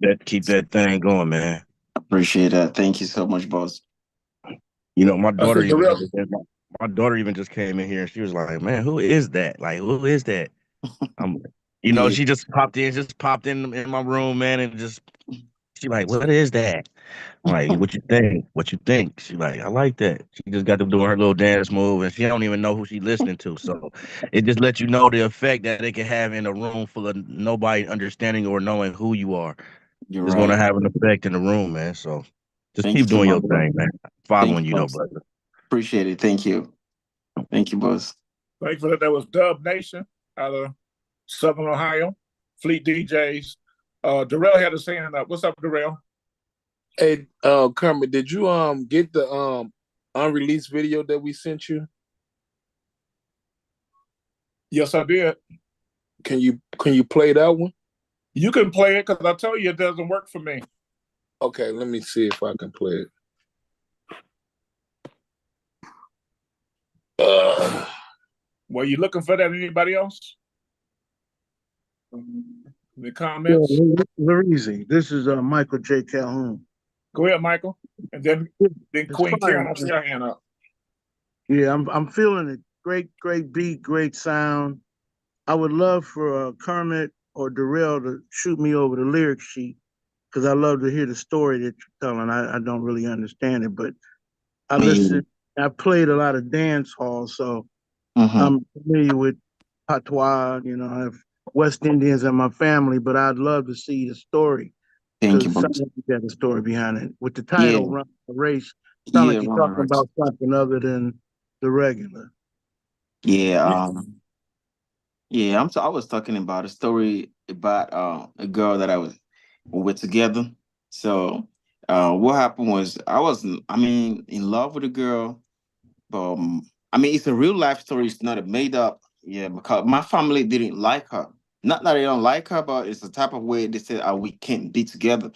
that. keep that thing going, man. Appreciate that. Thank you so much, Buzz. You know, I said, Darrell, my daughter even just came in here and she was like, "Man, who is that? Like, who is that?" I'm, Yeah, she just popped in my room, man, and just she like, "What is that?" I'm like, "What you think? What you think?" She like, "I like that." She just got to doing her little dance move, and she don't even know who she listening to. So it just lets you know the effect that it can have in a room full of nobody understanding or knowing who you are. you're It's gonna right. have an effect in the room, man. So just Thank you keep so doing much, your Buzz. thing, man. Thank Following you, you though, Buzz. brother. Appreciate it. Thank you. Thank you, Buzz. thanks for that. That was Dub Nation out of Southern Ohio, Fleet DJs. Darrell had his hand up. What's up, Darrell? Hey, Kermit, did you get the unreleased video that we sent you? Yes, I did. Can you play that one? You can play it because I tell you it doesn't work for me. Okay, let me see if I can play it. Were you looking for that? Anybody else? The Yeah, comments? Larizzi. This is Michael J. Calhoun. Go ahead, Michael. And then It's Queen fire, Karen, I see her hand up. Yeah, I'm feeling it. Great beat, great sound. I would love for Kermit or Darrell to shoot me over the lyric sheet because I love to hear the story that you're telling. I don't really understand it, but I listen. I played a lot of dance halls, so I'm familiar with patois. I have West Indians in my family, but I'd love to see the story Thank you, because Buzz. someone got a story behind it. With the Yeah, title "Run the Race," sound yeah, like you're Ronald talking Rex. about something other than the regular. Yeah, Yeah. yeah. I was talking about a story about a girl that we were together. So what happened was I mean, in love with a girl. I mean, it's a real life story. It's not a made up. Yeah, because my family didn't like her. Not that they don't like her, but it's the type of way they said, "Oh, we can't be together."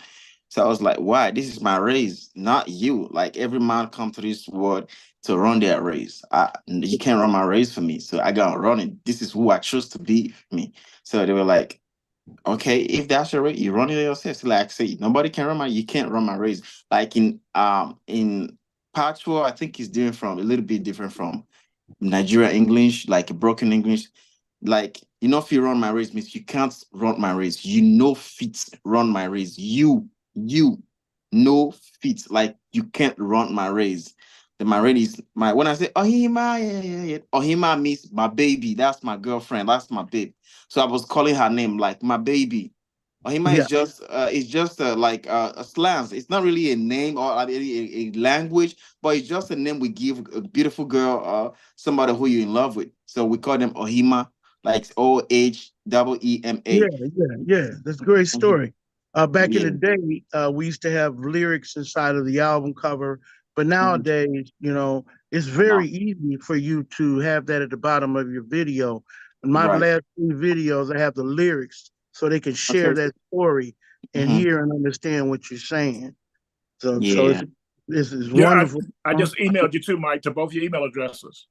So I was like, "Why? This is my race, not you." Like every man come to this world to run their race. You can't run my race for me, so I gotta run it. This is who I choose to be for me. So they were like, "Okay, if that's your race, you run it yourself." So like, say nobody can run my. You can't run my race. Like in Patois, I think it's different from a little bit different from Nigeria English, like a broken English. Like, if you run my race means you can't run my race. You know fit run my race. You no fit. Like you can't run my race. Then my lady is my when I say Ohima, yeah. Ohima means my baby. That's my girlfriend. That's my babe. So I was calling her name like my baby. Ohima Yeah, is just like a slang. It's not really a name or a language, but it's just a name we give a beautiful girl, somebody who you're in love with. So we call them Ohima, like yeah, Ohema. yeah. That's a great Mhm. story. Back in Yeah, the day, we used to have lyrics inside of the album cover, but mhm. nowadays, it's very No, easy for you to have that at the bottom of your video. In my right. last 3 videos, I have the lyrics so they can share Okay. that story and Hmm. hear and understand what you're saying. So Yeah. it's Yeah, wonderful. I just emailed you too, Mike, to both your email addresses.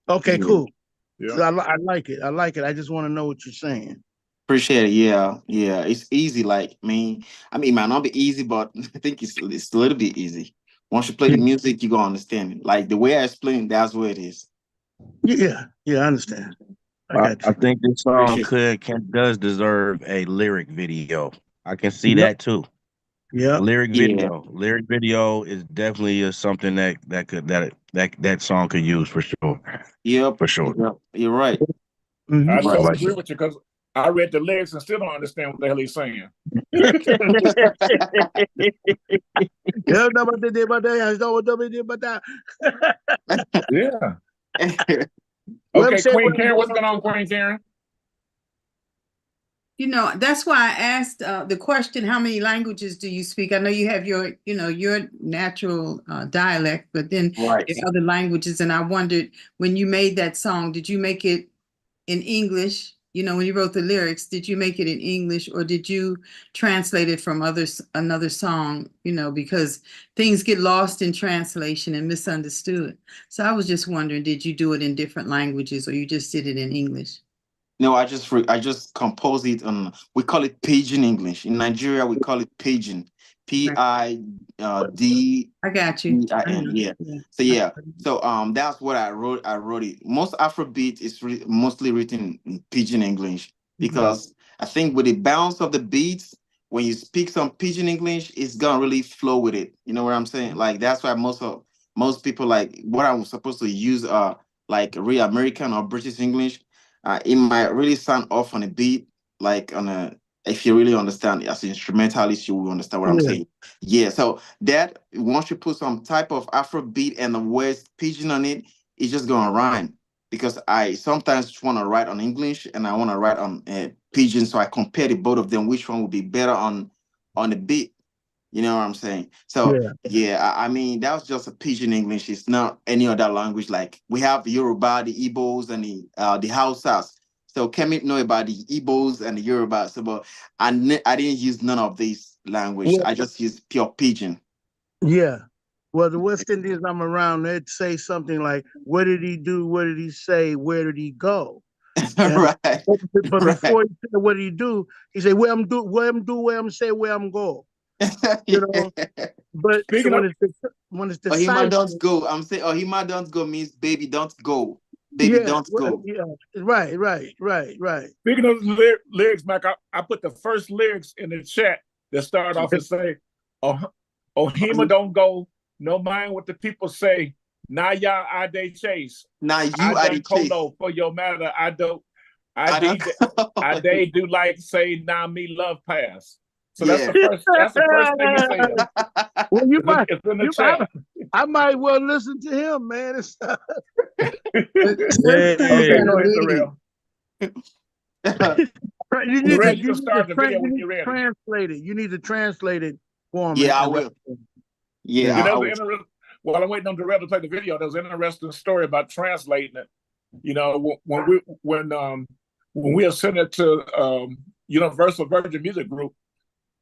Okay, Yeah. cool. Yeah. So I like it. I like it. I just want to know what you're saying. Appreciate it. Yeah, yeah. It's easy. Like I mean, it might not be easy, but I think it's a little bit easy. Once you play Yeah, the music, you gonna understand it. Like the way I explain, it, that's what it is. yeah. I understand. I got I you. think this song Appreciate does deserve a lyric video. I can see Yep, that too. yep. it. Lyric video is definitely something that song could use for sure. Yeah. Yep. For sure. Yep. You're right. Hmm. I You're I right. totally like agree with you because I read the lyrics and still don't understand what the hell he's saying. Yeah, no, but they did, but they- I know what they did, but that. Yeah. Well, I'm Okay, saying, Queen well, Karen, what's going on, Queen Karen? That's why I asked the question, how many languages do you speak? I know you have your natural dialect, but then Right. there are other languages. And I wondered, when you made that song, did you make it in English? When you wrote the lyrics, did you make it in English or did you translate it from another song? Because things get lost in translation and misunderstood. So I was just wondering, did you do it in different languages or you just did it in English? No, I just compose it on. We call it pidgin English. In Nigeria, we call it pidgin. Pidin. I got you. I know. Yeah. Yeah. So yeah. So that's what I wrote. I wrote it. Most Afrobeat is mostly written in pidgin English because I think with the bounce of the beats, when you speak some pidgin English, it's gonna really flow with it. You know what I'm saying? Like that's why most people like what I'm supposed to use like real American or British English. It might really sound off on a beat, like on a if you really understand as an instrumentalist, you will understand what I'm yeah, saying. Yeah, so that once you put some type of Afro beat and the words pigeon on it, it's just gonna rhyme. Because I sometimes want to write on English and I want to write on pidgin, so I compare the both of them, which one would be better on the beat. You know what I'm saying? So yeah, yeah, I mean that was just a pidgin English. It's not any other language. Like we have the Yoruba, the Igbos, and the Hausas. So Kemi know about the Igbos and the Yoruba. So, but I didn't use none of these language. well, I just used pure pidgin. yeah. Well, the West Indians I'm around, they'd say something like, "What did he do? What did he say? Where did he go?" And Right, but right. before he said what did he do, he said, where I'm say, where I'm go." You know. But Speaking of when it's Ohima decisive, don't go. I'm saying Ohima don't go means baby don't go. Baby yeah, don't go. yeah, right. speaking of lyrics, Mike, I put the first lyrics in the chat that start off and say, oh, Ohima don't go, no mind what the people say. Now y'all I they chase. Now I you are the done chase. colo for your matter. I don't I don't I they do like say now me love pass. So Yeah. that's the first thing he says. Well, It's in the you chat. might, I might well listen to him, man. Where's Okay, Hey, go that ahead, video? Darrell. You need to Darrell, you can start the video you when need you're to ready. translate it. You need to translate it for me Yeah, I and will. yeah. Yeah, Yeah, I there will. was an while I'm waiting on Darrell to play the video, there was an interesting story about translating it. When we had sent it to Universal Virgin Music Group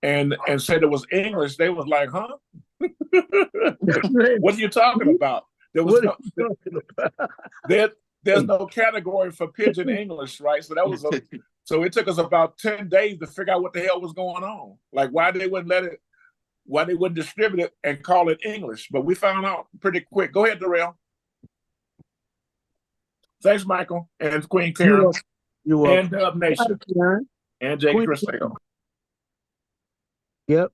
and said it was English, they was like, "Huh? What are you talking about?" There was What are no you talking about? there's no category for pidgin English, right? So it took us about 10 days to figure out what the hell was going on. Like why they wouldn't distribute it and call it English. But we found out pretty quick. Go ahead, Darrell. Thanks, Michael, and Queen Karen, You're welcome. and Dub Nation, and Jay Queen, Criseo. yep.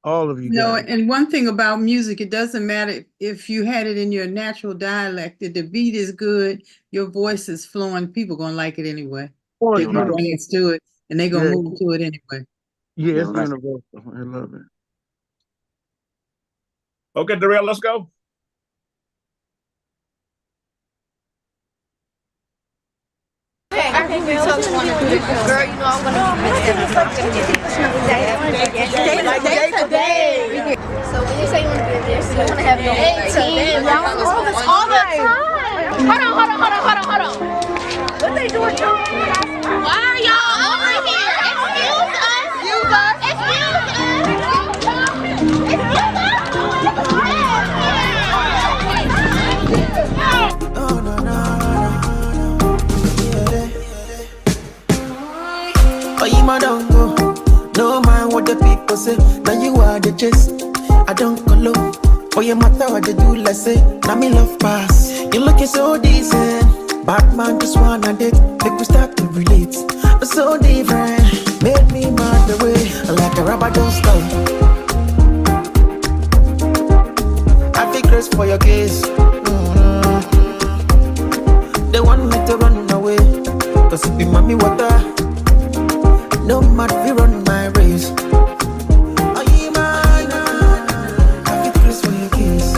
All of you No, guys. and one thing about music, it doesn't matter if you had it in your natural dialect. If the beat is good, your voice is flowing, people gonna like it anyway. Oh, They're it's gonna universal. dance to it, and they're gonna Yeah. move to it anyway. Yeah, it's You're right. universal. I love it. Okay, Darrell, let's go. I think we totally want to do this. Girl, you know I'm going to be day to day. So when you say you want to do this, you want to have your team. All the time. Hold on. What they doing, y'all? Why are y'all over here? Excuse us. Oh, oh, you my don't go. No mind what the people say. Now you are the chase. I don't call up. For your matter what they do, let's say. Now me love pass. You looking so decent. Batman just wanna date. Make we start to relate. So different. Made me mad the way. Like a rubber don't stop. I feel grace for your case. They want me to run away. Cause it be mommy water. No matter if you run my race. Are you mine? I feel grace for your case.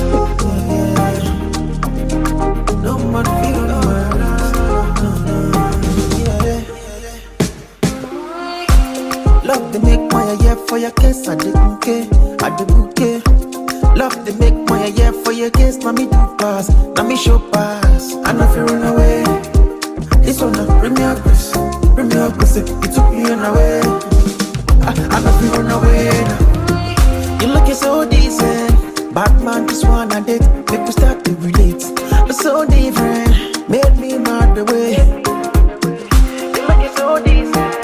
No matter if you run my race. Love to make my year for your case. I didn't care. I didn't care. Love to make my year for your case. Now me do pass. Now me show pass. I know if you run away. This one now, bring me a grace. Bring me a grace. You took me in away. I know if you run away now. You looking so decent. Batman just wanna date. Make me start to relate. But so different. Made me mad the way. You looking so decent.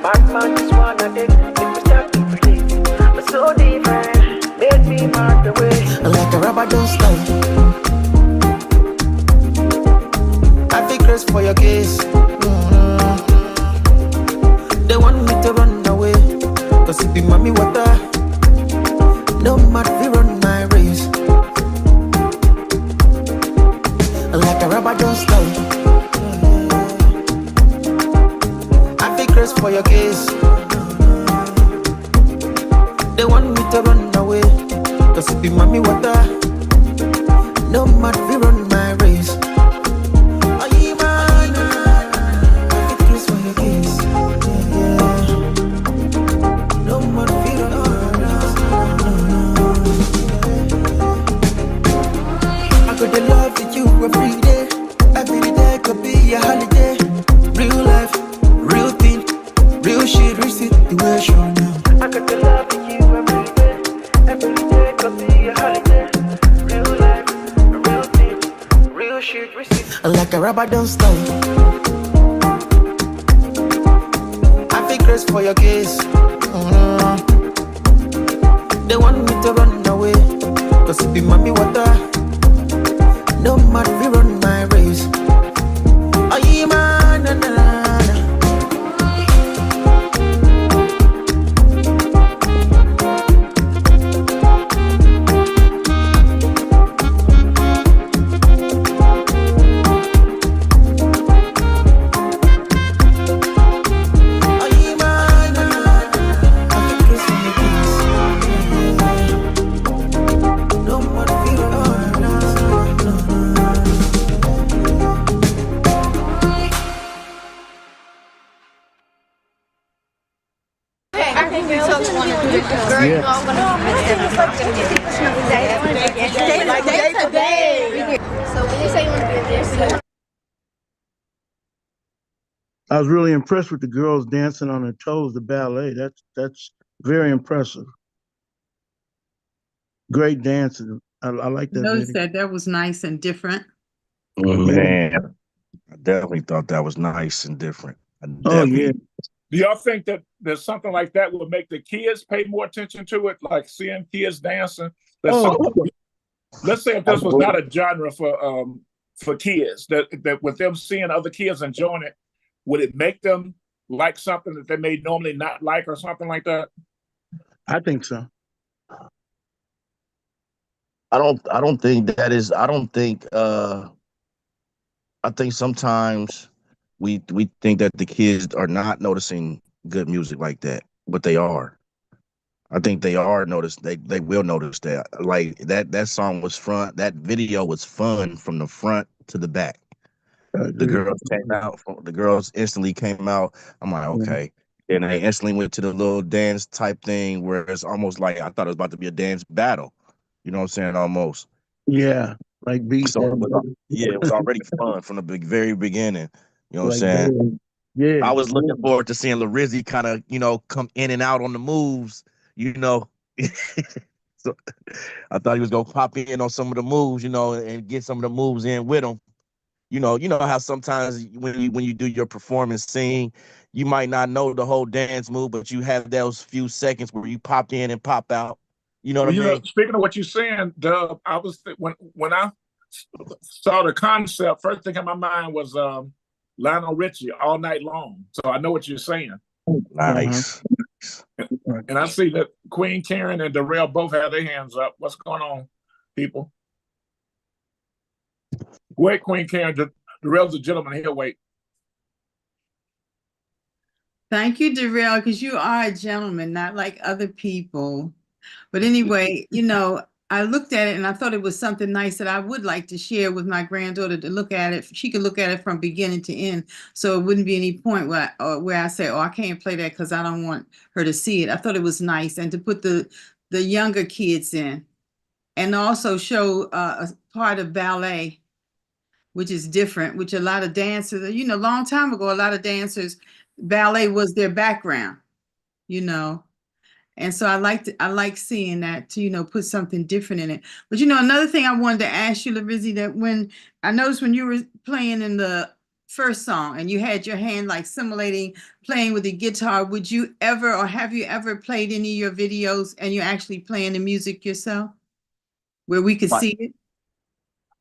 Batman just wanna date. Make me start to relate. But so different. Made me mad the way. Like a rubber don't stop. I feel grace for your case. They want me to run away. Cause it be mommy water. No matter if you run my race. Like a rubber don't stop. I feel grace for your case. They want me to run away. Cause it be mommy water. No matter if you run my race. Are you mine? I feel grace for your case. No matter if you run I could love with you every day. Every day could be a holiday. Real life, real thing, real shit, real situation now. I could love with you every day. Every day could be a holiday. Real life, real thing, real shit, real shit. Like a rubber don't stop. I feel grace for your case. They want me to run away. Cause it be mommy water. No matter if you run my race. Are you mine? Na, na, na. Are you mine? Na, na, na. I feel grace for your case. No matter if you run my race. I think we totally want to do this. Girl, you know I'm going to be day to day. So when you say you want to do this, I was really impressed with the girls dancing on their toes, the ballet. That's very impressive. Great dancing. I like that Notice video. that was nice and different. Man, I definitely thought that was nice and different. Oh yeah. Do y'all think that there's something like that would make the kids pay more attention to it, like seeing kids dancing? Let's say if this was not a genre for kids, that with them seeing other kids enjoying it, would it make them like something that they may normally not like or something like that? I think so. I don't think that is I don't think I think sometimes we think that the kids are not noticing good music like that, but they are. I think they are notice they will notice that. Like that song was that video was fun from the front to the back. I The agree. girls came out the girls instantly came out. I'm like, Yeah. okay. And they instantly went to the little dance type thing where it's almost like I thought it was about to be a dance battle. You know what I'm saying? Almost. Yeah, like beat So yeah, it was already fun from the very beginning. You know what I'm like saying? that. Yeah, I was looking forward to seeing Larizzi kind of, come in and out on the moves, you know. So I thought he was gonna pop in on some of the moves, and get some of the moves in with him. You know how sometimes when you do your performance sing, you might not know the whole dance move, but you have those few seconds where you pop in and pop out. You know what Well, I mean? speaking of what you're saying, Dub, I was when I saw the concept, first thing in my mind was Lionel Richie, All Night Long. So I know what you're saying. Nice. And I see that Queen Karen and Darrell both have their hands up. What's going on, people? Wait, Queen Karen. Darrell's a gentleman. He'll wait. Thank you, Darrell, because you are a gentleman, not like other people. But anyway, I looked at it and I thought it was something nice that I would like to share with my granddaughter to look at it. She could look at it from beginning to end. So it wouldn't be any point where I say, oh, I can't play that because I don't want her to see it. I thought it was nice and to put the younger kids in and also show a part of ballet, which is different, which a lot of dancers, a long time ago, a lot of dancers, ballet was their background, you know. And so I like seeing that to, put something different in it. But another thing I wanted to ask you, Larizzi, that when I noticed when you were playing in the first song and you had your hand like simulating playing with the guitar, would you ever or have you ever played any of your videos and you're actually playing the music yourself where we could Like, see it?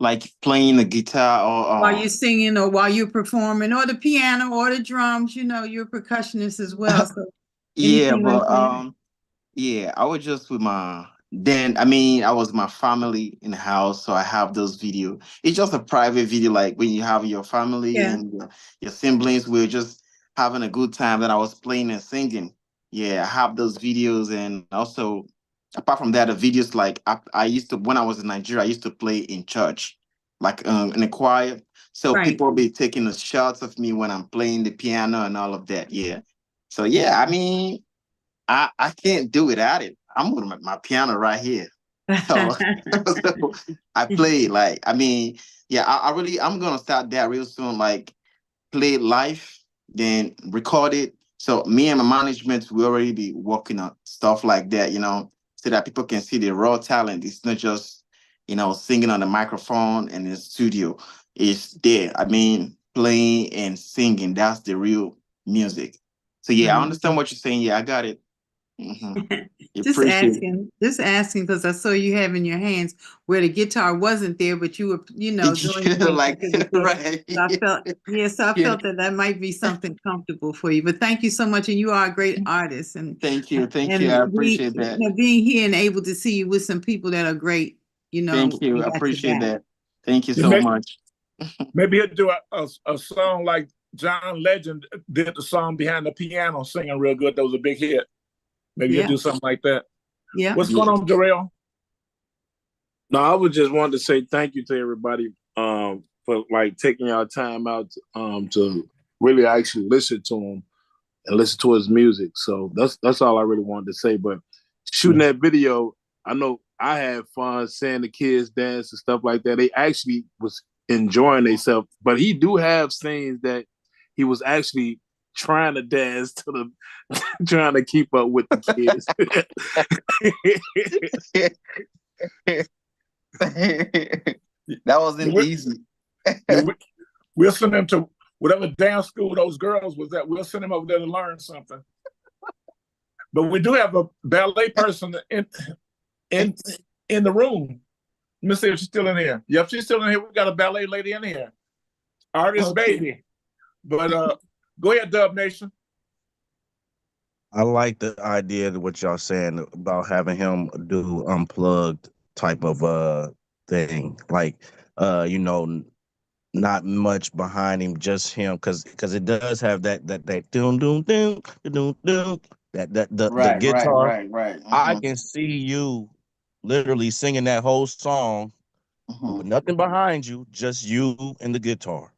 like playing the guitar or While you're singing or while you're performing or the piano or the drums, you're a percussionist as well. So yeah, anything like but that? yeah, I was just with I was with my family in the house, so I have those video. It's just a private video, like when you have your family Yeah. and your siblings, we're just having a good time. Then I was playing and singing. Yeah, I have those videos, and also apart from that, the videos like I used to when I was in Nigeria, I used to play in church, like in a choir. So Right. people will be taking the shots of me when I'm playing the piano and all of that. Yeah. So yeah, I mean, I can't do without it. I'm with my piano right here. So, so I play like I mean, yeah, I'm gonna start that real soon. Like play it live, then record it. So me and my management we already be working on stuff like that, so that people can see the raw talent. It's not just singing on the microphone and in the studio. It's there. I mean, playing and singing. That's the real music. So yeah, I Right. understand what you're saying. Yeah, I got it. Mm-hmm. Just Appreciate it. asking because I saw you have in your hands where the guitar wasn't there, but you were, doing things Like with it. right. So I felt, so I Yeah. felt that that might be something comfortable for you. But thank you so much, and you are a great artist, and Thank you. Thank you. I and appreciate that. being here and able to see you with some people that are great, Thank you. we I got your appreciate back. that. Thank you Yeah, so much. maybe he'll do a song like John Legend did the song behind the piano, singing real good. That was a big hit. Maybe Yeah. he'll do something like that. Yeah. What's going on, Darrell? No, I would just want to say thank you to everybody for like taking your time out to really actually listen to him and listen to his music. So that's all I really wanted to say. But shooting that video, I know I had fun seeing the kids dance and stuff like that. They actually was enjoying themselves. But he do have scenes that he was actually trying to dance to the trying to keep up with the kids. That wasn't easy. We'll send them to whatever dance school those girls was at. We'll send them over there to learn something. But we do have a ballet person in the room. Let me see if she's still in here. Yep, she's still in here. We got a ballet lady in here. Artist baby. But go ahead, Dub Nation. I like the idea of what y'all saying about having him do unplugged type of thing. Like you know, not much behind him, just him, because it does have that doom doom doom doom doom that the Right, right, guitar. right, right. I can see you literally singing that whole song with Hmm. nothing behind you, just you and the guitar,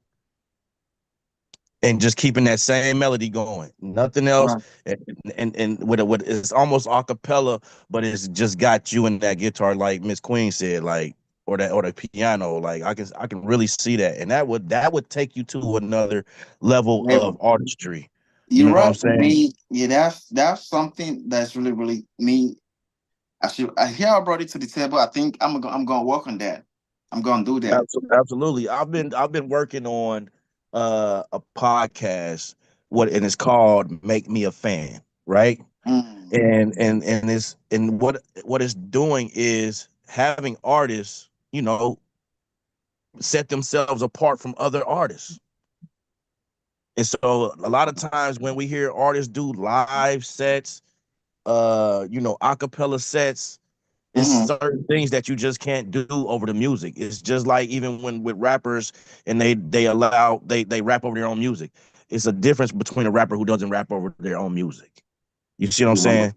and just keeping that same melody going, nothing else, Right. and with it's almost a cappella, but it's just got you and that guitar, like Miss Queen said, like or the piano. Like I can really see that, and that would take you to another level of Level. artistry. You You're know what right. I'm saying? Me, yeah, that's something that's really, really me. I hear I brought it to the table. I think I'm gonna work on that. I'm gonna do that. Absolutely. I've been working on a podcast, and it's called Make Me a Fan, right? Mm. And it's and what it's doing is having artists, set themselves apart from other artists. And so a lot of times when we hear artists do live sets, acapella sets, it's Hmm. certain things that you just can't do over the music. It's just like even when with rappers and they rap over their own music. It's a difference between a rapper who doesn't rap over their own music. You see what I'm You're right.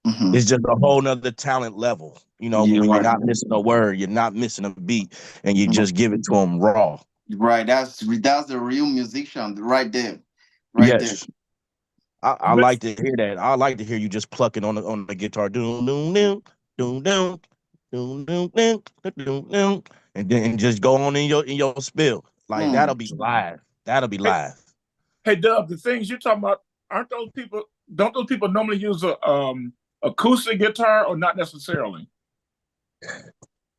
saying? Hmm. It's just a whole nother talent level. You're When you're right. not missing a word, you're not missing a beat, and you Mhm. just give it to them raw. Right. That's the real musician right there. Right there. Yes, I like to hear that. I like to hear you just plucking on the guitar, doom doom doom doom doom doom doom doom doom doom, and just go on in your spill. Like that'll Mm. be live. That'll be Hey, live. hey, Dub, the things you're talking about, aren't those people? Don't those people normally use a acoustic guitar or not necessarily?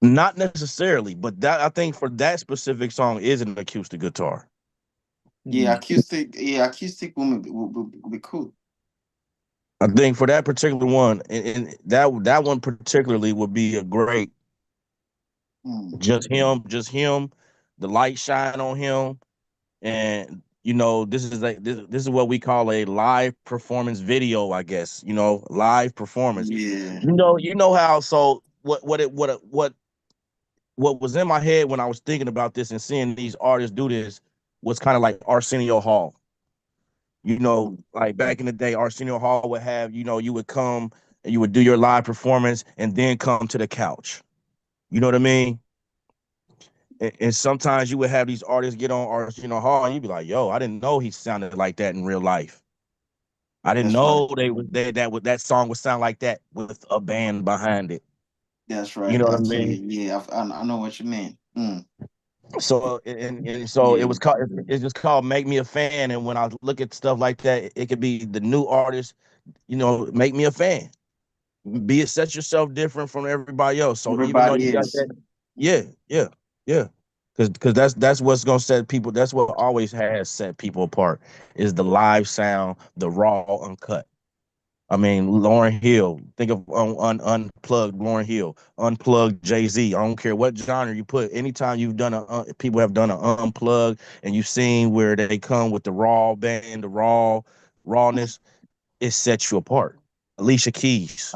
Not necessarily, but that I think for that specific song is an acoustic guitar. Yeah, Hmm. acoustic. Yeah, acoustic would be cool. I think for that particular one, and that one particularly would be a great Mm. just him, the light shine on him, and this is what we call a live performance video, I guess. Live performance. Yeah. You know how so what was in my head when I was thinking about this and seeing these artists do this was kind of like Arsenio Hall. Mm. Like back in the day, Arsenio Hall would have, you would come and you would do your live performance and then come to the couch. You know what I mean? And sometimes you would have these artists get on Arsenio Hall and you'd be like, yo, I didn't know he sounded like that in real life. I didn't That's right. know that song would sound like that with a band behind it. That's You right. know what I Actually, mean? yeah, I know what you mean. Mm. So and so Yeah. it's just called Make Me a Fan. And when I look at stuff like that, it could be the new artist, make me a fan. Be it set yourself different from everybody else. So even though Everybody you got is. that, yeah, yeah, yeah. Because that's what's gonna set people. That's what always has set people apart is the live sound, the raw, uncut. I mean, Lauren Hill. Think of unplugged Lauren Hill, unplugged Jay Z. I don't care what genre you put. Anytime you've done people have done an unplug, and you've seen where they come with the raw band, the rawness, it sets you apart. Alicia Keys.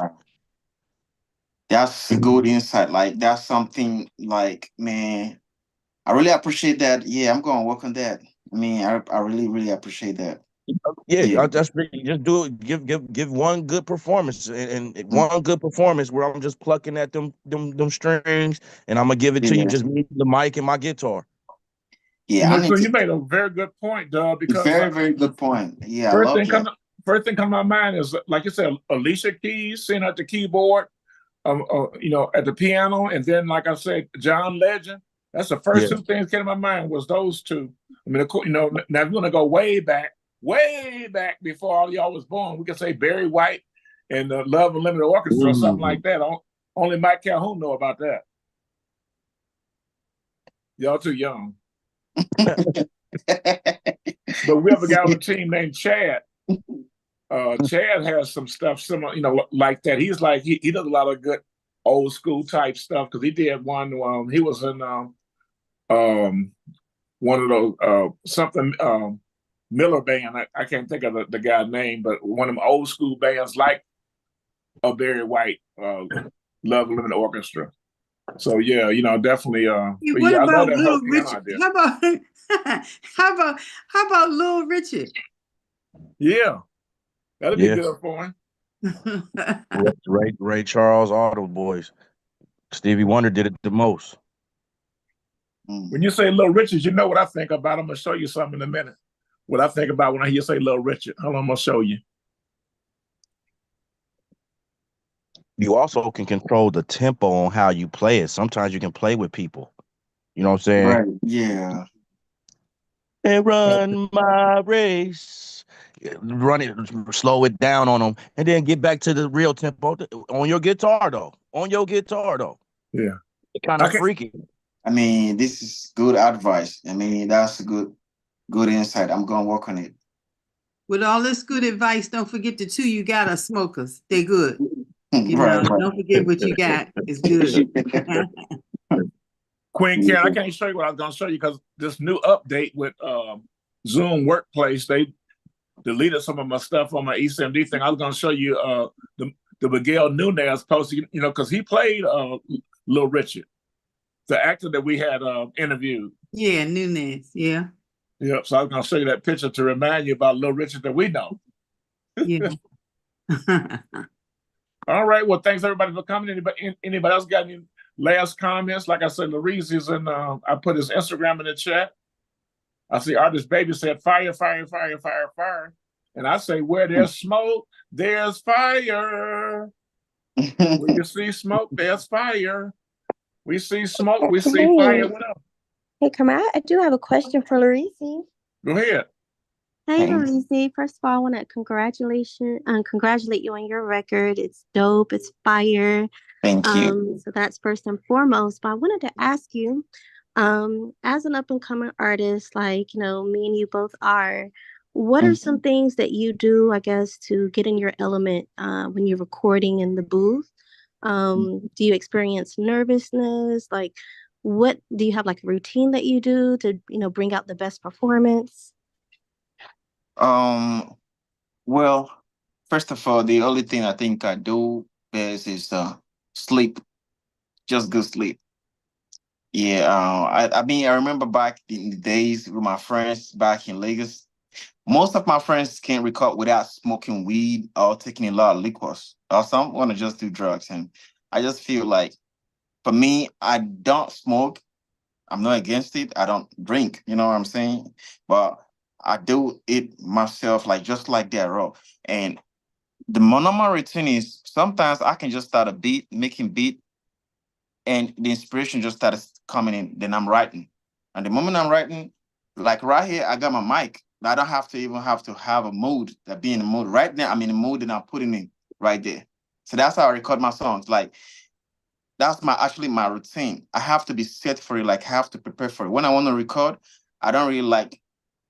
That's good insight. Like that's something like, man, I really appreciate that. Yeah, I'm gonna work on that. I mean, I really, really appreciate that. Yeah, Yeah. that's really just do it. Give one good performance and one good performance where I'm just plucking at them strings and I'm gonna give it to you. Yeah. Just me, the mic, and my guitar. Yeah. I So need you to made a very good point, Dub, because very, very good point. Yeah, I first love thing come that. first thing come to my mind is like you said, Alicia Keys sitting at the keyboard, at the piano, and then like I said, John Legend. That's the first Yeah. two things came to my mind was those two. I mean, of course, now if you want to go way back before all y'all was born, we can say Barry White and the Love Unlimited Orchestra or something Ooh. like that. Only Mike Calhoun know about that. Y'all too young. But we have a guy on the team named Chad. Chad has some stuff similar, like that. He's like he does a lot of good old school type stuff because he did one. He was in um, one of those something. Miller band. I can't think of the guy's name, but one of them old school bands like a Barry White, Love Living Orchestra. So yeah, definitely. But What yeah, I love about that whole Little piano Richard? idea. How about how about Little Richard? Yeah, that'll be Yeah. good for him. Ray Charles, all those boys. Stevie Wonder did it the most. When you say Little Richard, you know what I think about. I'm gonna show you something in a minute. What I think about when I hear you say Little Richard. Hold on, I'm gonna show you. You also can control the tempo on how you play it. Sometimes you can play with people. You know what I'm saying? Right. Yeah. And run my race. Run it, slow it down on them, and then get back to the real tempo on your guitar, though. On your guitar, though. Yeah. It's kind of freaky. I mean, this is good advice. I mean, that's a good insight. I'm gonna work on it. With all this good advice, don't forget the two you got are smokers. They good. Right. Don't forget what you got is good. Queen Karen, I can't show you what I was gonna show you because this new update with Zoom Workplace, they deleted some of my stuff on my ECMD thing. I was gonna show you the Miguel Nunez post, because he played Little Richard, the actor that we had interviewed. Yeah, Nunez. Yeah. Yep. So I was gonna show you that picture to remind you about Little Richard that we know. Yeah. All right. Well, thanks everybody for coming. Anybody else got any last comments? Like I said, Louise is in. I put his Instagram in the chat. I see Artist Baby said fire, fire, fire, fire, fire, and I say where there's smoke, there's fire. When you see smoke, there's fire. We see smoke, we see fire. What else? Hey, Carmen, I do have a question for Larisi. Go ahead. Hey, Larisi. First of all, I want to congratulate you on your record. It's dope. It's fire. Thank you. So that's first and foremost. But I wanted to ask you, as an up and coming artist, like, me and you both are, what are some things that you do, I guess, to get in your element when you're recording in the booth? Do you experience nervousness? Like, what do you have, like a routine that you do to, bring out the best performance? Well, first of all, the only thing I think I do best is sleep. Just good sleep. Yeah, I mean, I remember back in the days with my friends back in Lagos. Most of my friends can't record without smoking weed or taking a lot of liquors, or some want to just do drugs. And I just feel like, for me, I don't smoke. I'm not against it. I don't drink. You know what I'm saying? But I do it myself, like just like that, raw. And the normal routine is sometimes I can just start a beat, making beat, and the inspiration just started coming in. Then I'm writing, and the moment I'm writing, like right here, I got my mic. I don't have to have a mood, that be in the mood. Right now, I'm in the mood and I'm putting it right there. So that's how I record my songs. Like that's my routine. I have to be set for it, like I have to prepare for it. When I want to record, I don't really like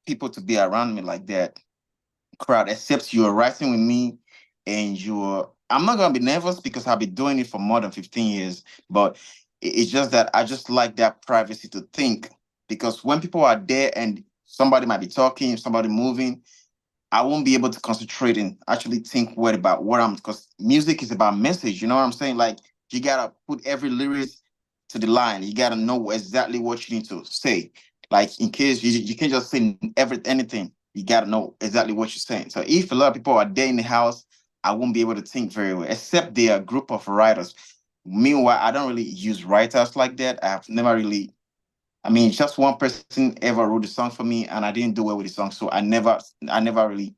people to be around me like that. Crowd, except you're writing with me and I'm not gonna be nervous because I've been doing it for more than 15 years, but it's just that I just like that privacy to think, because when people are there and somebody might be talking, somebody moving, I won't be able to concentrate and actually think about because music is about message, you know what I'm saying? Like you gotta put every lyrics to the line. You gotta know exactly what you need to say. Like in case you can't just say anything. You gotta know exactly what you're saying. So if a lot of people are there in the house, I won't be able to think very well, except they are a group of writers. Meanwhile, I don't really use writers like that. I have never really, I mean, just one person ever wrote a song for me and I didn't do well with the song. So I never really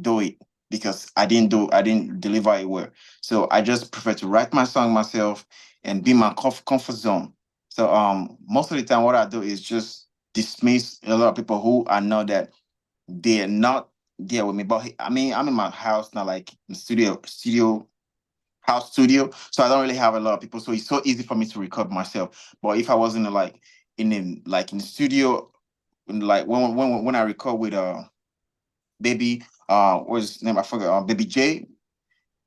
do it because I didn't deliver it well. So I just prefer to write my song myself and be in my comfort zone. So most of the time what I do is just dismiss a lot of people who I know that they're not there with me. But I mean, I'm in my house now, like in house studio. So I don't really have a lot of people. So it's so easy for me to record myself. But if I wasn't in the studio, like when I record with Baby, what's his name? I forgot. Baby J.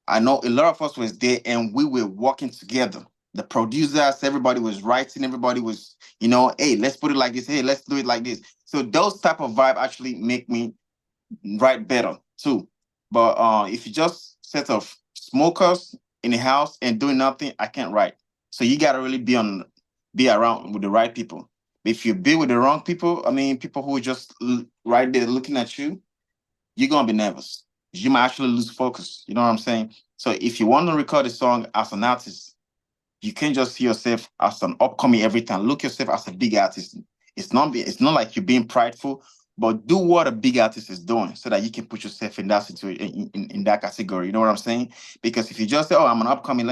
I know a lot of us was there and we were working together. The producers, everybody was writing, everybody was, you know, hey, let's put it like this, hey, let's do it like this. So those type of vibe actually make me write better too. But if you just set of smokers in the house and doing nothing, I can't write. So you gotta really be around with the right people. If you be with the wrong people, I mean, people who are just right there looking at you, you're gonna be nervous. You might actually lose focus. You know what I'm saying? So if you want to record a song as an artist, you can't just see yourself as an upcoming every time. Look yourself as a big artist. It's not like you're being prideful, but do what a big artist is doing so that you can put yourself in that situation, in that category. You know what I'm saying? Because if you just say, oh, I'm an upcoming,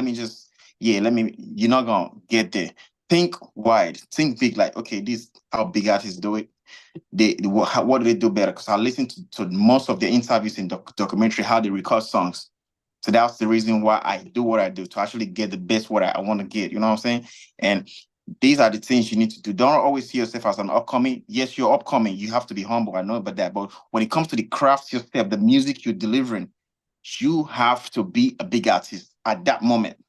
you're not gonna get there. Think wide, think big, like, okay, this how big artists do it. What do they do better? Because I listen to most of the interviews in documentary, how they record songs. So that's the reason why I do what I do, to actually get the best what I want to get. You know what I'm saying? And these are the things you need to do. Don't always see yourself as an upcoming. Yes, you're upcoming. You have to be humble. I know about that. But when it comes to the craft yourself, the music you're delivering, you have to be a big artist at that moment.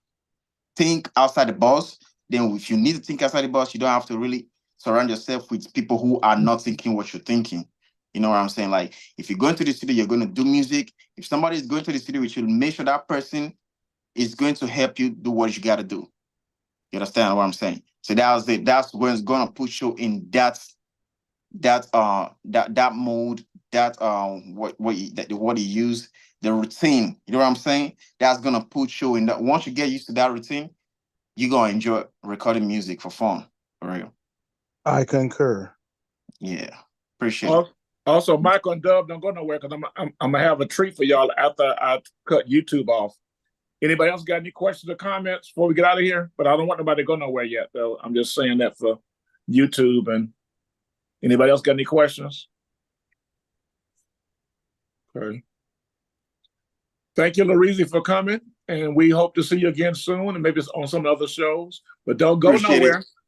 Think outside the box. Then if you need to think outside the box, you don't have to really surround yourself with people who are not thinking what you're thinking. You know what I'm saying? Like, if you go into the studio, you're going to do music. If somebody is going to the studio with you, make sure that person is going to help you do what you got to do. You understand what I'm saying? So that's it. That's when it's going to put you in that mode, what you use, the routine. You know what I'm saying? That's going to put you in that. Once you get used to that routine, you're going to enjoy recording music for fun, for real. I concur. Yeah. Appreciate it. Also, Michael and Dub, don't go nowhere, because I'm gonna have a treat for y'all after I cut YouTube off. Anybody else got any questions or comments before we get out of here? But I don't want nobody to go nowhere yet, though. I'm just saying that for YouTube. And anybody else got any questions? Okay. Thank you, Larizzi, for coming, and we hope to see you again soon, and maybe it's on some other shows. But don't go Appreciate nowhere. it.